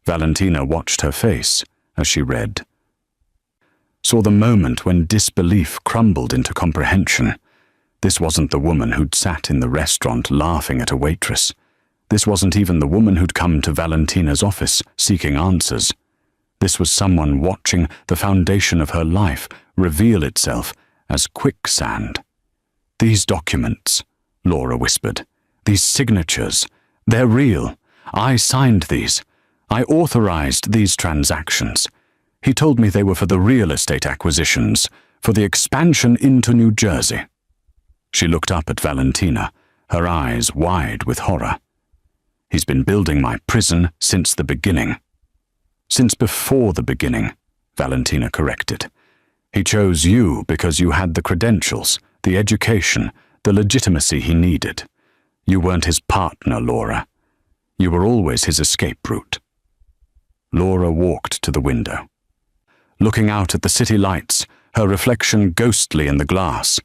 [SPEAKER 1] Valentina watched her face as she read. Saw the moment when disbelief crumbled into comprehension. This wasn't the woman who'd sat in the restaurant laughing at a waitress. This wasn't even the woman who'd come to Valentina's office seeking answers. This was someone watching the foundation of her life reveal itself as quicksand. These documents, Laura whispered, these signatures, they're real. I signed these. I authorized these transactions. He told me they were for the real estate acquisitions, for the expansion into New Jersey. She looked up at Valentina, her eyes wide with horror. He's been building my prison since the beginning. Since before the beginning, Valentina corrected. He chose you because you had the credentials, the education, the legitimacy he needed. You weren't his partner, Laura. You were always his escape route. Laura walked to the window. Looking out at the city lights, her reflection ghostly in the glass.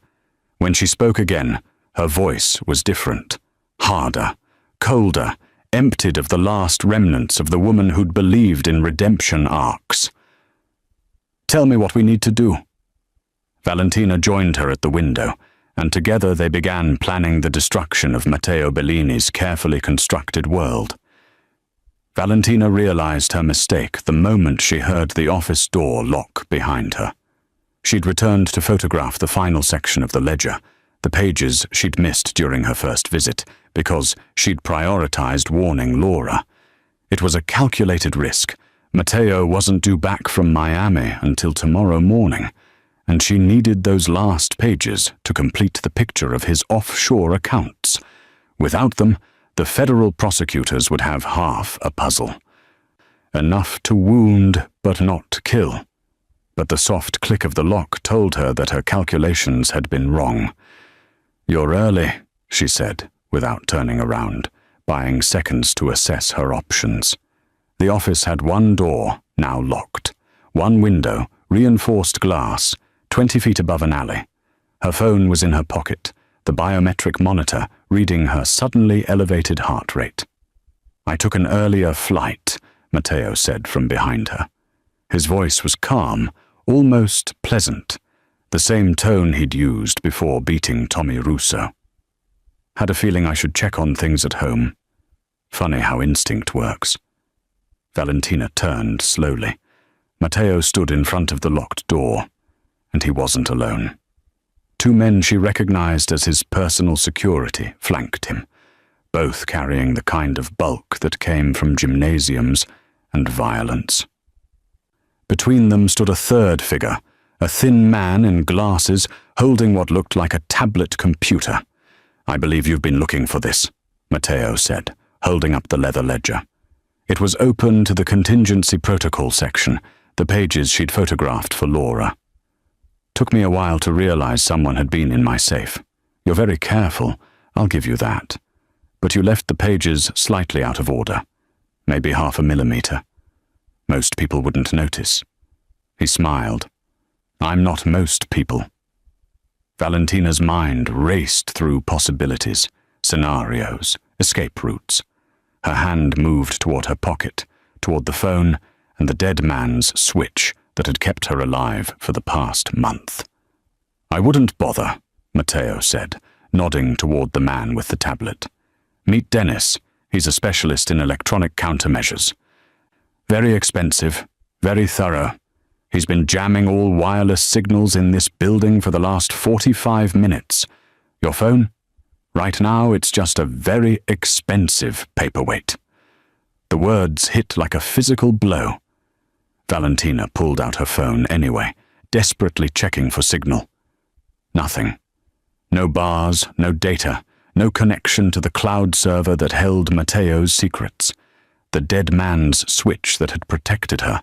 [SPEAKER 1] When she spoke again, her voice was different, harder, colder, emptied of the last remnants of the woman who'd believed in redemption arcs. Tell me what we need to do. Valentina joined her at the window, and together they began planning the destruction of Matteo Bellini's carefully constructed world. Valentina realized her mistake the moment she heard the office door lock behind her. She'd returned to photograph the final section of the ledger, the pages she'd missed during her first visit, because she'd prioritized warning Laura. It was a calculated risk. Matteo wasn't due back from Miami until tomorrow morning, and she needed those last pages to complete the picture of his offshore accounts. Without them, the federal prosecutors would have half a puzzle. Enough to wound but not kill. But the soft click of the lock told her that her calculations had been wrong. "You're early," she said, without turning around, buying seconds to assess her options. The office had one door, now locked, one window, reinforced glass, 20 feet above an alley. Her phone was in her pocket, the biometric monitor reading her suddenly elevated heart rate. "I took an earlier flight," Matteo said from behind her. His voice was calm, almost pleasant, the same tone he'd used before beating Tommy Russo. "Had a feeling I should check on things at home. Funny how instinct works." Valentina turned slowly. Matteo stood in front of the locked door, and he wasn't alone. Two men she recognized as his personal security flanked him, both carrying the kind of bulk that came from gymnasiums and violence. Between them stood a third figure, a thin man in glasses holding what looked like a tablet computer. "I believe you've been looking for this," Matteo said, holding up the leather ledger. It was open to the contingency protocol section, the pages she'd photographed for Laura. "Took me a while to realize someone had been in my safe. You're very careful, I'll give you that. But you left the pages slightly out of order, maybe 0.5 millimeter. Most people wouldn't notice." He smiled. "I'm not most people. Valentina's mind raced through possibilities, scenarios, escape routes. Her hand moved toward her pocket, toward the phone and the dead man's switch that had kept her alive for the past month. "I wouldn't bother," Matteo said, nodding toward the man with the tablet. "Meet Dennis. He's a specialist in electronic countermeasures. Very expensive, very thorough. He's been jamming all wireless signals in this building for the last 45 minutes. Your phone? Right now, it's just a very expensive paperweight." The words hit like a physical blow. Valentina pulled out her phone anyway, desperately checking for signal. Nothing. No bars, no data, no connection to the cloud server that held Matteo's secrets. The dead man's switch that had protected her,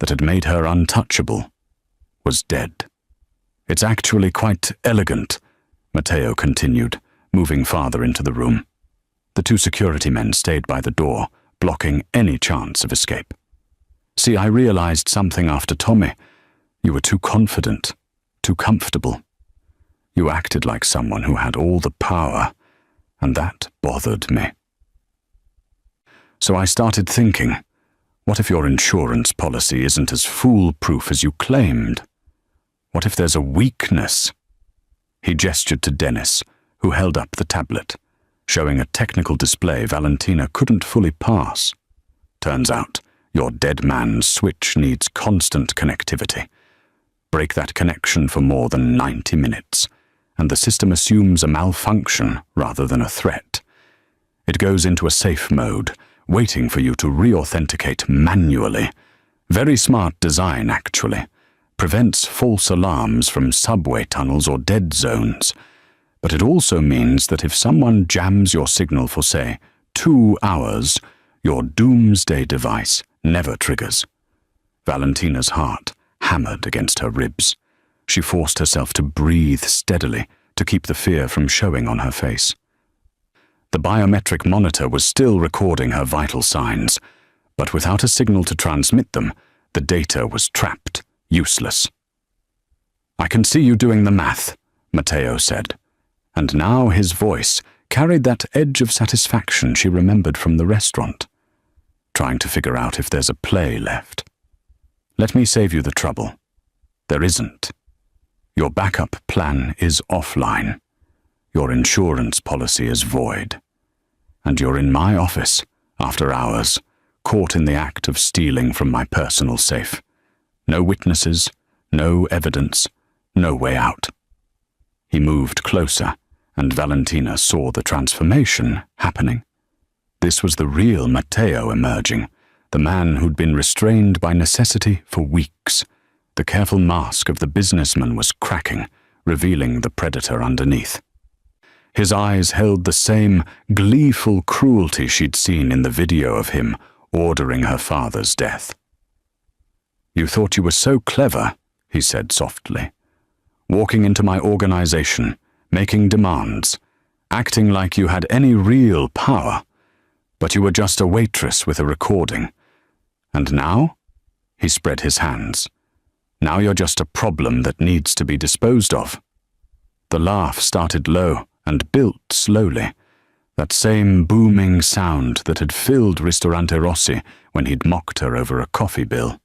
[SPEAKER 1] that had made her untouchable, was dead. "It's actually quite elegant," Matteo continued, moving farther into the room. The two security men stayed by the door, blocking any chance of escape. "See, I realized something after Tommy. You were too confident, too comfortable. You acted like someone who had all the power, and that bothered me. So I started thinking, what if your insurance policy isn't as foolproof as you claimed? What if there's a weakness?" He gestured to Dennis, who held up the tablet, showing a technical display Valentina couldn't fully pass. "Turns out, your dead man's switch needs constant connectivity. Break that connection for more than 90 minutes, and the system assumes a malfunction rather than a threat. It goes into a safe mode, waiting for you to re-authenticate manually. Very smart design, actually. Prevents false alarms from subway tunnels or dead zones. But it also means that if someone jams your signal for, say, 2 hours, your doomsday device never triggers." Valentina's heart hammered against her ribs. She forced herself to breathe steadily to keep the fear from showing on her face. The biometric monitor was still recording her vital signs, but without a signal to transmit them, the data was trapped, useless. "I can see you doing the math," Matteo said, and now his voice carried that edge of satisfaction she remembered from the restaurant. "Trying to figure out if there's a play left. Let me save you the trouble. There isn't. Your backup plan is offline. Your insurance policy is void. And you're in my office, after hours, caught in the act of stealing from my personal safe. No witnesses, no evidence, no way out." He moved closer, and Valentina saw the transformation happening. This was the real Matteo emerging, the man who'd been restrained by necessity for weeks. The careful mask of the businessman was cracking, revealing the predator underneath. His eyes held the same gleeful cruelty she'd seen in the video of him ordering her father's death. "You thought you were so clever," he said softly. "Walking into my organization, making demands, acting like you had any real power. But you were just a waitress with a recording. And now?" He spread his hands. "Now you're just a problem that needs to be disposed of." The laugh started low and built slowly, that same booming sound that had filled Ristorante Rossi when he'd mocked her over a coffee bill.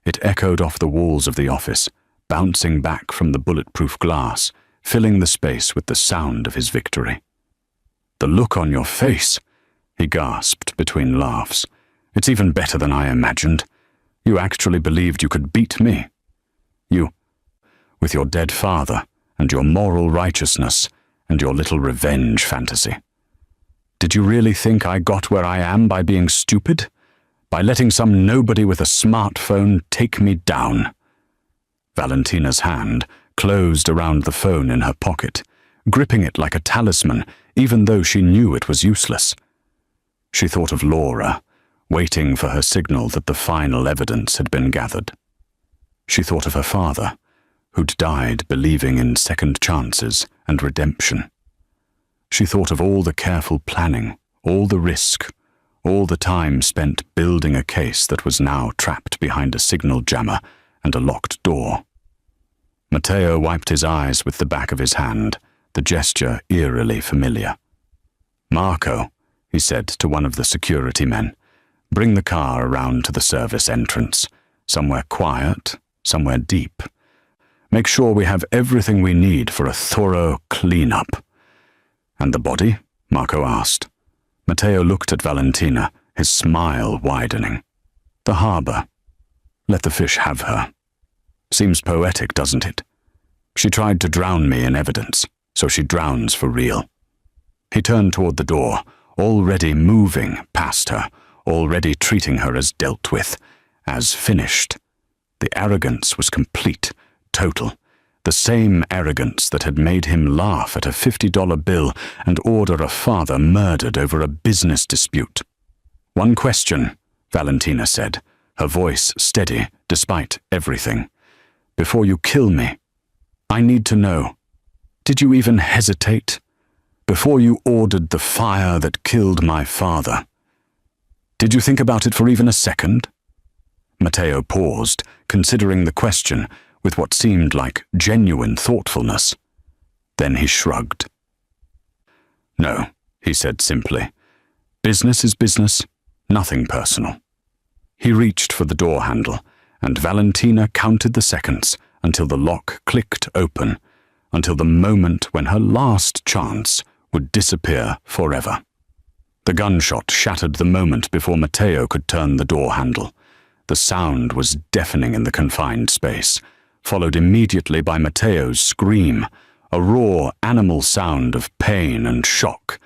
[SPEAKER 1] It echoed off the walls of the office, bouncing back from the bulletproof glass, filling the space with the sound of his victory. "The look on your face," he gasped between laughs. "It's even better than I imagined. You actually believed you could beat me. You, with your dead father, and your moral righteousness, and your little revenge fantasy. Did you really think I got where I am by being stupid? By letting some nobody with a smartphone take me down?" Valentina's hand closed around the phone in her pocket, gripping it like a talisman, even though she knew it was useless. She thought of Laura, waiting for her signal that the final evidence had been gathered. She thought of her father, who'd died believing in second chances and redemption. She thought of all the careful planning, all the risk, all the time spent building a case that was now trapped behind a signal jammer and a locked door. Matteo wiped his eyes with the back of his hand, the gesture eerily familiar. "Marco," he said to one of the security men, "bring the car around to the service entrance, somewhere quiet, somewhere deep. Make sure we have everything we need for a thorough clean-up." "And the body?" Marco asked. Matteo looked at Valentina, his smile widening. "The harbor. Let the fish have her. Seems poetic, doesn't it? She tried to drown me in evidence, so she drowns for real." He turned toward the door, already moving past her, already treating her as dealt with, as finished. The arrogance was complete, total. The same arrogance that had made him laugh at a $50 bill and order a father murdered over a business dispute. "One question," Valentina said, her voice steady despite everything. "Before you kill me, I need to know, did you even hesitate? Before you ordered the fire that killed my father, did you think about it for even a second?" Matteo paused, considering the question with what seemed like genuine thoughtfulness. Then he shrugged. "No," he said simply. "Business is business, nothing personal." He reached for the door handle, and Valentina counted the seconds until the lock clicked open, until the moment when her last chance would disappear forever. The gunshot shattered the moment before Matteo could turn the door handle. The sound was deafening in the confined space, followed immediately by Matteo's scream, a raw animal sound of pain and shock.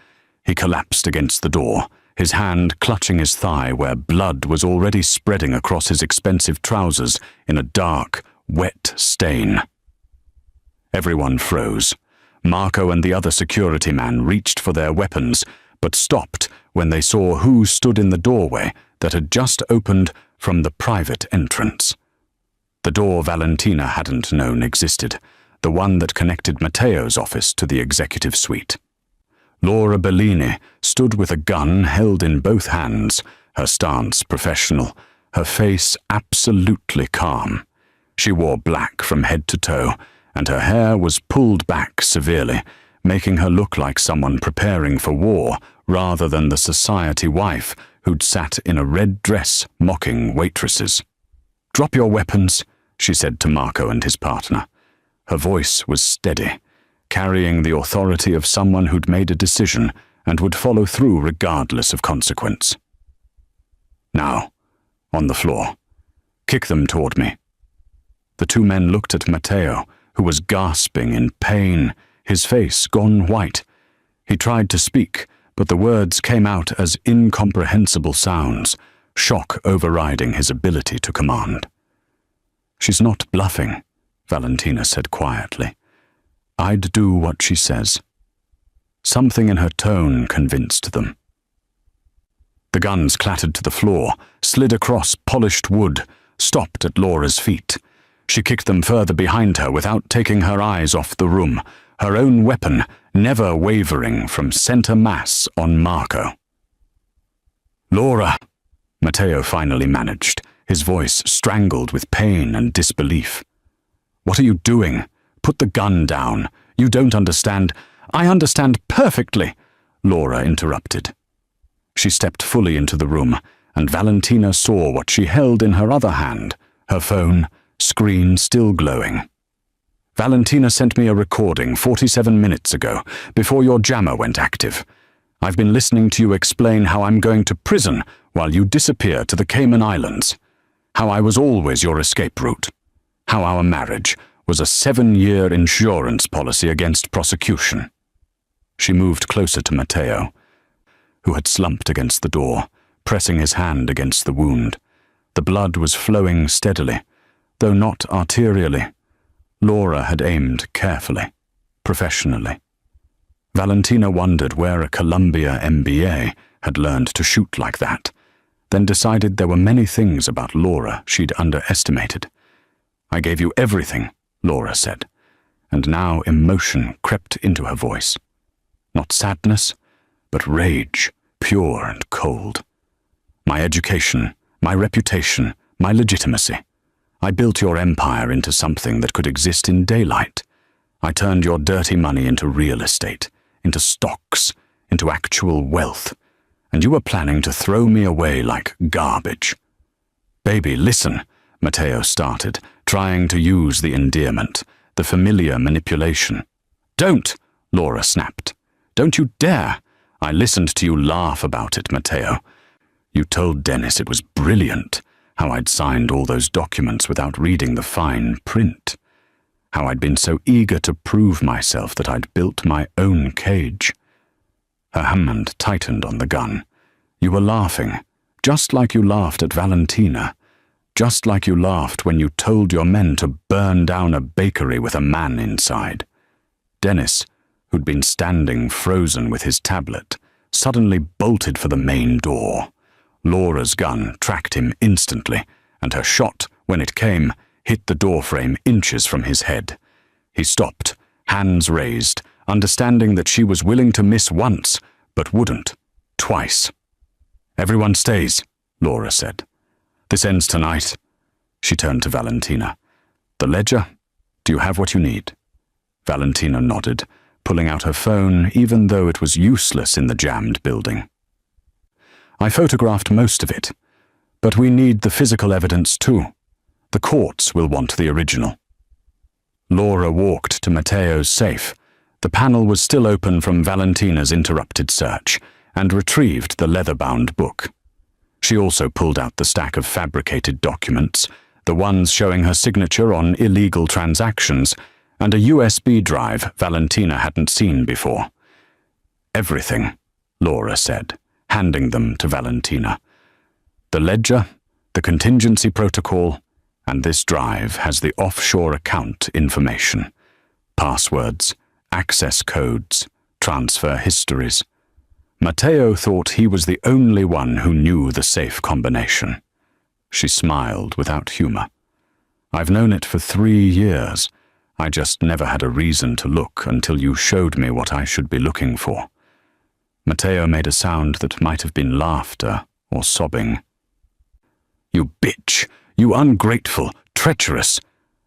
[SPEAKER 1] He collapsed against the door, his hand clutching his thigh where blood was already spreading across his expensive trousers in a dark, wet stain. Everyone froze. Marco and the other security man reached for their weapons, but stopped when they saw who stood in the doorway that had just opened from the private entrance. The door Valentina hadn't known existed, the one that connected Matteo's office to the executive suite. Laura Bellini stood with a gun held in both hands, her stance professional, her face absolutely calm. She wore black from head to toe, and her hair was pulled back severely, making her look like someone preparing for war rather than the society wife who'd sat in a red dress mocking waitresses. "Drop your weapons," she said to Marco and his partner. Her voice was steady, carrying the authority of someone who'd made a decision and would follow through regardless of consequence. "Now, on the floor. Kick them toward me." The two men looked at Matteo, who was gasping in pain, his face gone white. He tried to speak, but the words came out as incomprehensible sounds, shock overriding his ability to command. "She's not bluffing," Valentina said quietly. "I'd do what she says." Something in her tone convinced them. The guns clattered to the floor, slid across polished wood, stopped at Laura's feet. She kicked them further behind her without taking her eyes off the room, her own weapon never wavering from center mass on Marco. "Laura," Matteo finally managed, his voice strangled with pain and disbelief. "What are you doing? Put the gun down. You don't understand." "I understand perfectly," Laura interrupted. She stepped fully into the room, and Valentina saw what she held in her other hand, her phone, screen still glowing. "Valentina sent me a recording 47 minutes ago, before your jammer went active. I've been listening to you explain how I'm going to prison while you disappear to the Cayman Islands, how I was always your escape route, how our marriage was a 7-year insurance policy against prosecution." She moved closer to Matteo, who had slumped against the door, pressing his hand against the wound. The blood was flowing steadily, though not arterially. Laura had aimed carefully, professionally. Valentina wondered where a Columbia MBA had learned to shoot like that, then decided there were many things about Laura she'd underestimated. "I gave you everything," Laura said, and now emotion crept into her voice. Not sadness, but rage, pure and cold. "My education, my reputation, my legitimacy. I built your empire into something that could exist in daylight. I turned your dirty money into real estate, into stocks, into actual wealth, and you were planning to throw me away like garbage. Baby, listen, Matteo started, trying to use the endearment, the familiar manipulation. Don't, Laura snapped. Don't you dare. I listened to you laugh about it, Matteo. You told Dennis it was brilliant, how I'd signed all those documents without reading the fine print. How I'd been so eager to prove myself that I'd built my own cage. Her hand tightened on the gun. You were laughing, just like you laughed at Valentina, just like you laughed when you told your men to burn down a bakery with a man inside. Dennis, who'd been standing frozen with his tablet, suddenly bolted for the main door. Laura's gun tracked him instantly, and her shot, when it came, hit the doorframe inches from his head. He stopped, hands raised, understanding that she was willing to miss once, but wouldn't, twice. Everyone stays, Laura said. This ends tonight. She turned to Valentina. The ledger? Do you have what you need? Valentina nodded, pulling out her phone even though it was useless in the jammed building. I photographed most of it, but we need the physical evidence too. The courts will want the original. Laura walked to Matteo's safe. The panel was still open from Valentina's interrupted search, and retrieved the leather-bound book. She also pulled out the stack of fabricated documents, the ones showing her signature on illegal transactions, and a USB drive Valentina hadn't seen before. Everything, Laura said, handing them to Valentina. The ledger, the contingency protocol, and this drive has the offshore account information. Passwords, access codes, transfer histories. Matteo thought he was the only one who knew the safe combination. She smiled without humor. I've known it for 3 years. I just never had a reason to look until you showed me what I should be looking for. Matteo made a sound that might have been laughter or sobbing. You bitch! You ungrateful, treacherous!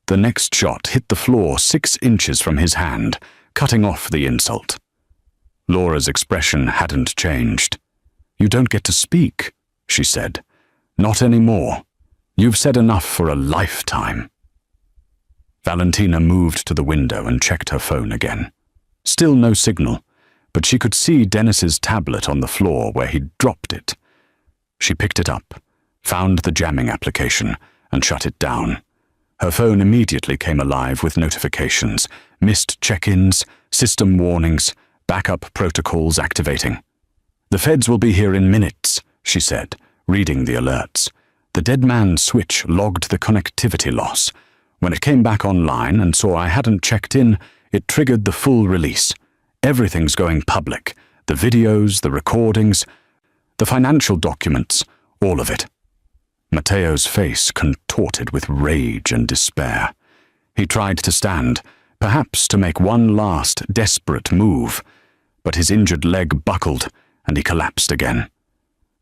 [SPEAKER 1] The next shot hit the floor 6 inches from his hand, cutting off the insult. Laura's expression hadn't changed. You don't get to speak, she said. Not anymore. You've said enough for a lifetime. Valentina moved to the window and checked her phone again. Still no signal, but she could see Dennis's tablet on the floor where he'd dropped it. She picked it up, found the jamming application, and shut it down. Her phone immediately came alive with notifications, missed check-ins, system warnings, backup protocols activating. The feds will be here in minutes, she said, reading the alerts. The dead man's switch logged the connectivity loss. When it came back online and saw I hadn't checked in, it triggered the full release. Everything's going public. The videos, the recordings, the financial documents, all of it. Matteo's face contorted with rage and despair. He tried to stand, perhaps to make one last desperate move, but his injured leg buckled and he collapsed again.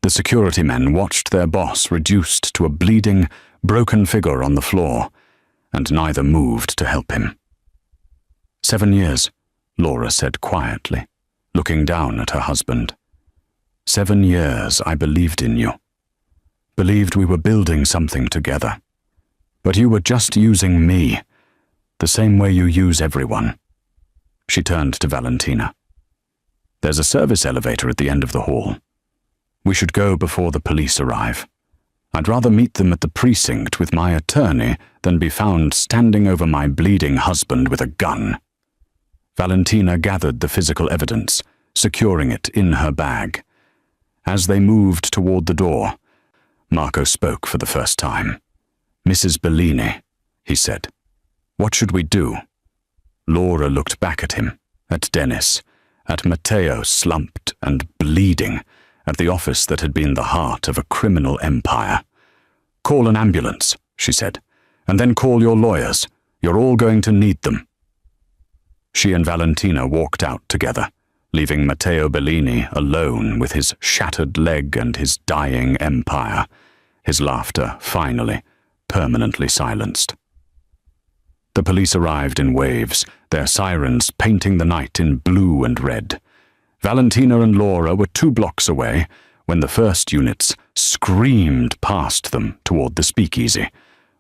[SPEAKER 1] The security men watched their boss reduced to a bleeding, broken figure on the floor, and neither moved to help him. 7 years, Laura said quietly, looking down at her husband. 7 years I believed in you. Believed we were building something together. But you were just using me, the same way you use everyone. She turned to Valentina. There's a service elevator at the end of the hall. We should go before the police arrive. I'd rather meet them at the precinct with my attorney than be found standing over my bleeding husband with a gun. Valentina gathered the physical evidence, securing it in her bag. As they moved toward the door, Marco spoke for the first time. Mrs. Bellini, he said, what should we do? Laura looked back at him, at Dennis, at Matteo slumped and bleeding, at the office that had been the heart of a criminal empire. Call an ambulance, she said, and then call your lawyers. You're all going to need them. She and Valentina walked out together, leaving Matteo Bellini alone with his shattered leg and his dying empire, his laughter finally permanently silenced. The police arrived in waves, their sirens painting the night in blue and red. Valentina and Laura were 2 blocks away when the first units screamed past them toward the speakeasy,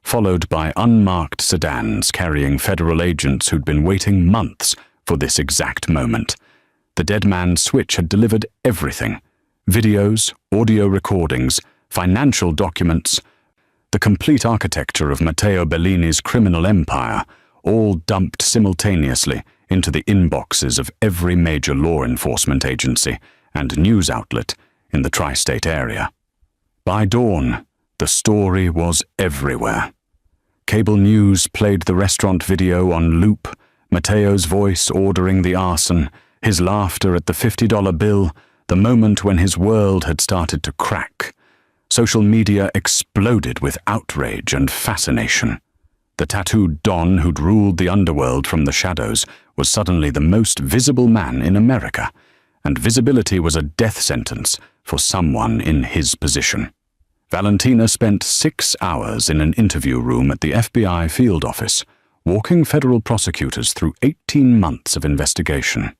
[SPEAKER 1] followed by unmarked sedans carrying federal agents who'd been waiting months for this exact moment. The dead man's switch had delivered everything: videos, audio recordings, financial documents, the complete architecture of Matteo Bellini's criminal empire, all dumped simultaneously into the inboxes of every major law enforcement agency and news outlet in the tri-state area. By dawn, the story was everywhere. Cable news played the restaurant video on loop, Matteo's voice ordering the arson, his laughter at the $50 bill, the moment when his world had started to crack. Social media exploded with outrage and fascination. The tattooed Don who'd ruled the underworld from the shadows was suddenly the most visible man in America, and visibility was a death sentence for someone in his position. Valentina spent 6 hours in an interview room at the FBI field office, walking federal prosecutors through 18 months of investigation.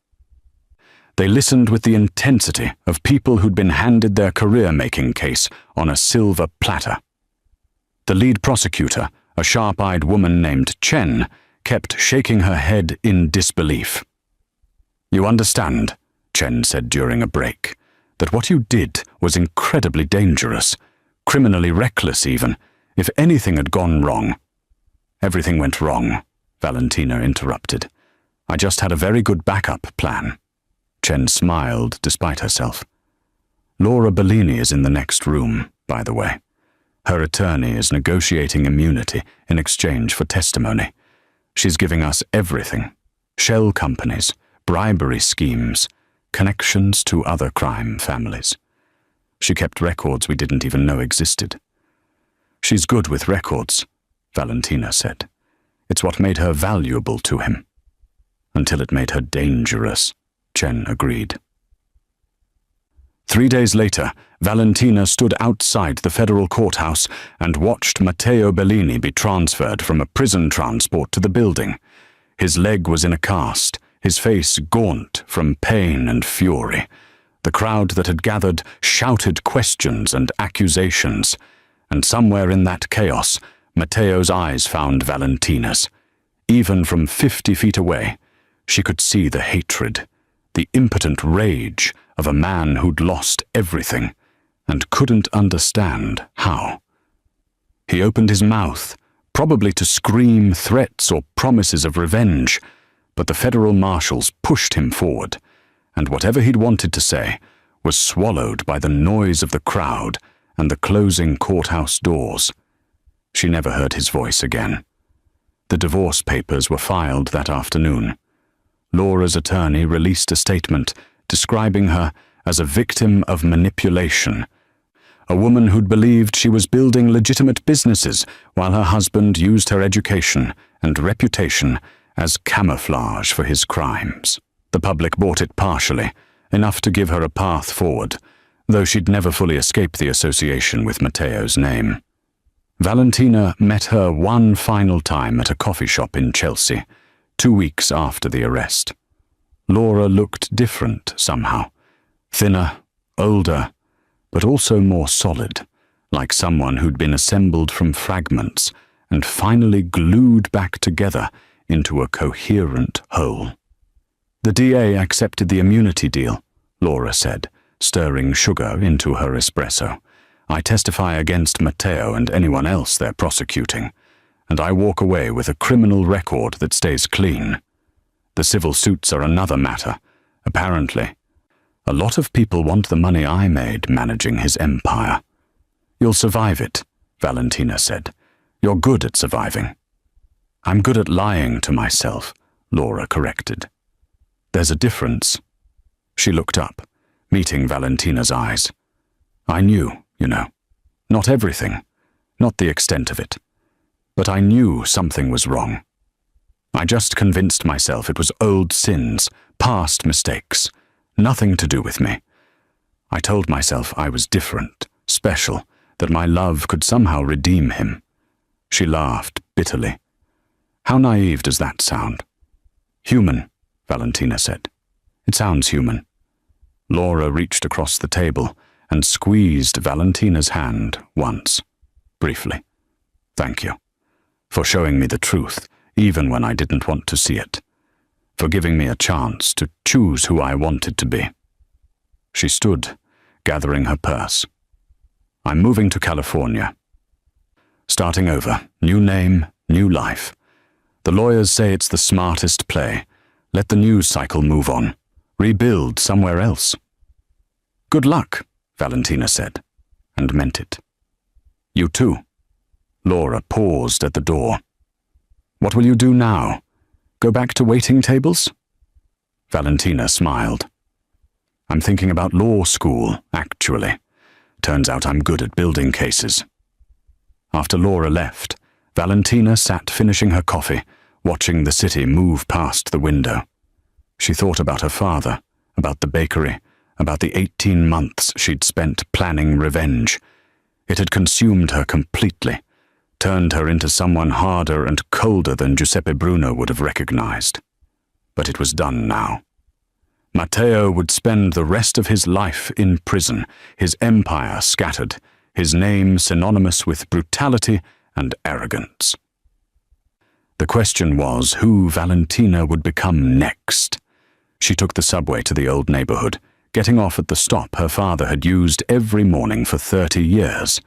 [SPEAKER 1] They listened with the intensity of people who'd been handed their career-making case on a silver platter. The lead prosecutor, a sharp-eyed woman named Chen, kept shaking her head in disbelief. "You understand," Chen said during a break, "that what you did was incredibly dangerous, criminally reckless even, if anything had gone wrong." "Everything went wrong," Valentina interrupted. "I just had a very good backup plan." Chen smiled despite herself. "Laura Bellini is in the next room, by the way. Her attorney is negotiating immunity in exchange for testimony. She's giving us everything: shell companies, bribery schemes, connections to other crime families. She kept records we didn't even know existed." "She's good with records," Valentina said. "It's what made her valuable to him." "Until it made her dangerous," Chen agreed. 3 days later, Valentina stood outside the federal courthouse and watched Matteo Bellini be transferred from a prison transport to the building. His leg was in a cast, his face gaunt from pain and fury. The crowd that had gathered shouted questions and accusations, and somewhere in that chaos, Matteo's eyes found Valentina's. Even from 50 feet away, she could see the hatred, the impotent rage of a man who'd lost everything and couldn't understand how. He opened his mouth, probably to scream threats or promises of revenge, but the federal marshals pushed him forward, and whatever he'd wanted to say was swallowed by the noise of the crowd and the closing courthouse doors. She never heard his voice again. The divorce papers were filed that afternoon. Laura's attorney released a statement describing her as a victim of manipulation, a woman who'd believed she was building legitimate businesses while her husband used her education and reputation as camouflage for his crimes. The public bought it partially, enough to give her a path forward, though she'd never fully escape the association with Matteo's name. Valentina met her one final time at a coffee shop in Chelsea, 2 weeks after the arrest. Laura looked different somehow, thinner, older, but also more solid, like someone who'd been assembled from fragments and finally glued back together into a coherent whole. "The DA accepted the immunity deal," Laura said, stirring sugar into her espresso. "I testify against Matteo and anyone else they're prosecuting, and I walk away with a criminal record that stays clean. The civil suits are another matter, apparently. A lot of people want the money I made managing his empire." "You'll survive it," Valentina said. "You're good at surviving." "I'm good at lying to myself," Laura corrected. "There's a difference." She looked up, meeting Valentina's eyes. "I knew, you know. Not everything, not the extent of it. But I knew something was wrong. I just convinced myself it was old sins, past mistakes, nothing to do with me. I told myself I was different, special, that my love could somehow redeem him. She laughed bitterly. How naive does that sound? Human, Valentina said. It sounds human. Laura reached across the table and squeezed Valentina's hand once, briefly. Thank you, for showing me the truth, even when I didn't want to see it, for giving me a chance to choose who I wanted to be. She stood, gathering her purse. I'm moving to California. Starting over, new name, new life. The lawyers say it's the smartest play. Let the news cycle move on. Rebuild somewhere else. Good luck, Valentina said, and meant it. You too. Laura paused at the door. What will you do now? Go back to waiting tables? Valentina smiled. I'm thinking about law school, actually. Turns out I'm good at building cases. After Laura left, Valentina sat finishing her coffee, watching the city move past the window. She thought about her father, about the bakery, about the 18 months she'd spent planning revenge. It had consumed her completely, turned her into someone harder and colder than Giuseppe Bruno would have recognized. But it was done now. Matteo would spend the rest of his life in prison, his empire scattered, his name synonymous with brutality and arrogance. The question was who Valentina would become next. She took the subway to the old neighborhood, getting off at the stop her father had used every morning for 30 years.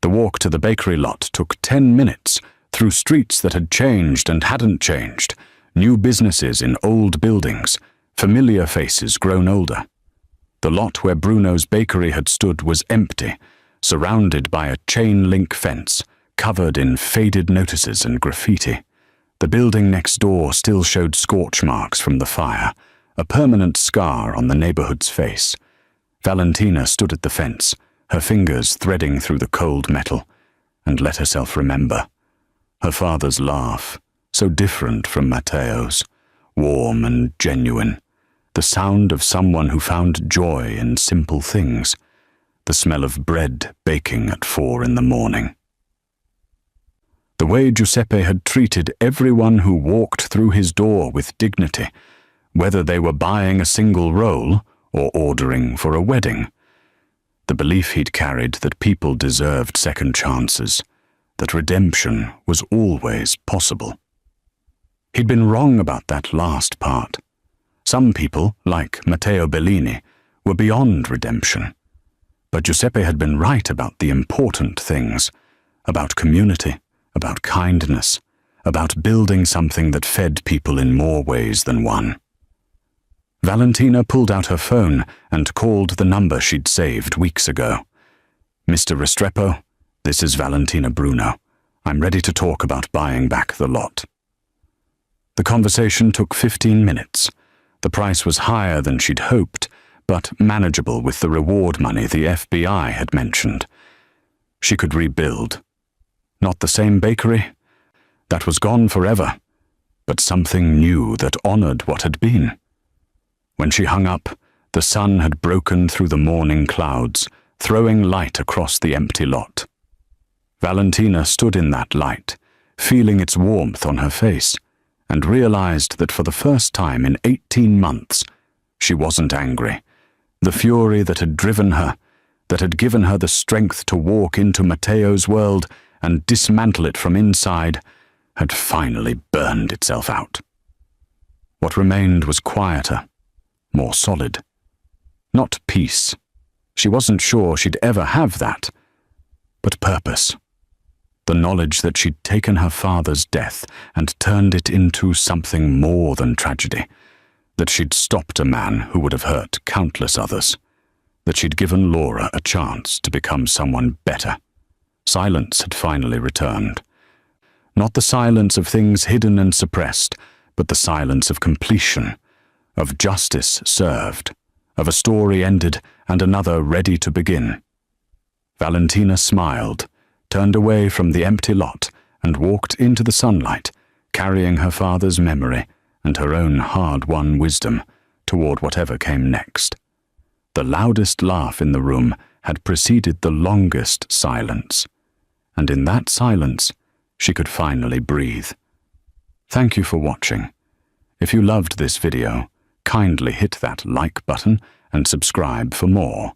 [SPEAKER 1] The walk to the bakery lot took 10 minutes, through streets that had changed and hadn't changed, new businesses in old buildings, familiar faces grown older. The lot where Bruno's bakery had stood was empty, surrounded by a chain-link fence, covered in faded notices and graffiti. The building next door still showed scorch marks from the fire, a permanent scar on the neighborhood's face. Valentina stood at the fence, her fingers threading through the cold metal, and let herself remember. Her father's laugh, so different from Matteo's, warm and genuine. The sound of someone who found joy in simple things. The smell of bread baking at 4 in the morning. The way Giuseppe had treated everyone who walked through his door with dignity, whether they were buying a single roll or ordering for a wedding. The belief he'd carried that people deserved second chances, that redemption was always possible. He'd been wrong about that last part. Some people, like Matteo Bellini, were beyond redemption. But Giuseppe had been right about the important things, about community, about kindness, about building something that fed people in more ways than one. Valentina pulled out her phone and called the number she'd saved weeks ago. Mr. Restrepo, this is Valentina Bruno. I'm ready to talk about buying back the lot. The conversation took 15 minutes. The price was higher than she'd hoped, but manageable with the reward money the FBI had mentioned. She could rebuild. Not the same bakery. That was gone forever, but something new that honored what had been. When she hung up, the sun had broken through the morning clouds, throwing light across the empty lot. Valentina stood in that light, feeling its warmth on her face, and realized that for the first time in 18 months, she wasn't angry. The fury that had driven her, that had given her the strength to walk into Matteo's world and dismantle it from inside, had finally burned itself out. What remained was quieter, more solid. Not peace. She wasn't sure she'd ever have that, but purpose. The knowledge that she'd taken her father's death and turned it into something more than tragedy, that she'd stopped a man who would have hurt countless others, that she'd given Laura a chance to become someone better. Silence had finally returned. Not the silence of things hidden and suppressed, but the silence of completion, of justice served, of a story ended and another ready to begin. Valentina smiled, turned away from the empty lot, and walked into the sunlight, carrying her father's memory and her own hard-won wisdom toward whatever came next. The loudest laugh in the room had preceded the longest silence, and in that silence she could finally breathe. Thank you for watching. If you loved this video, kindly hit that like button and subscribe for more.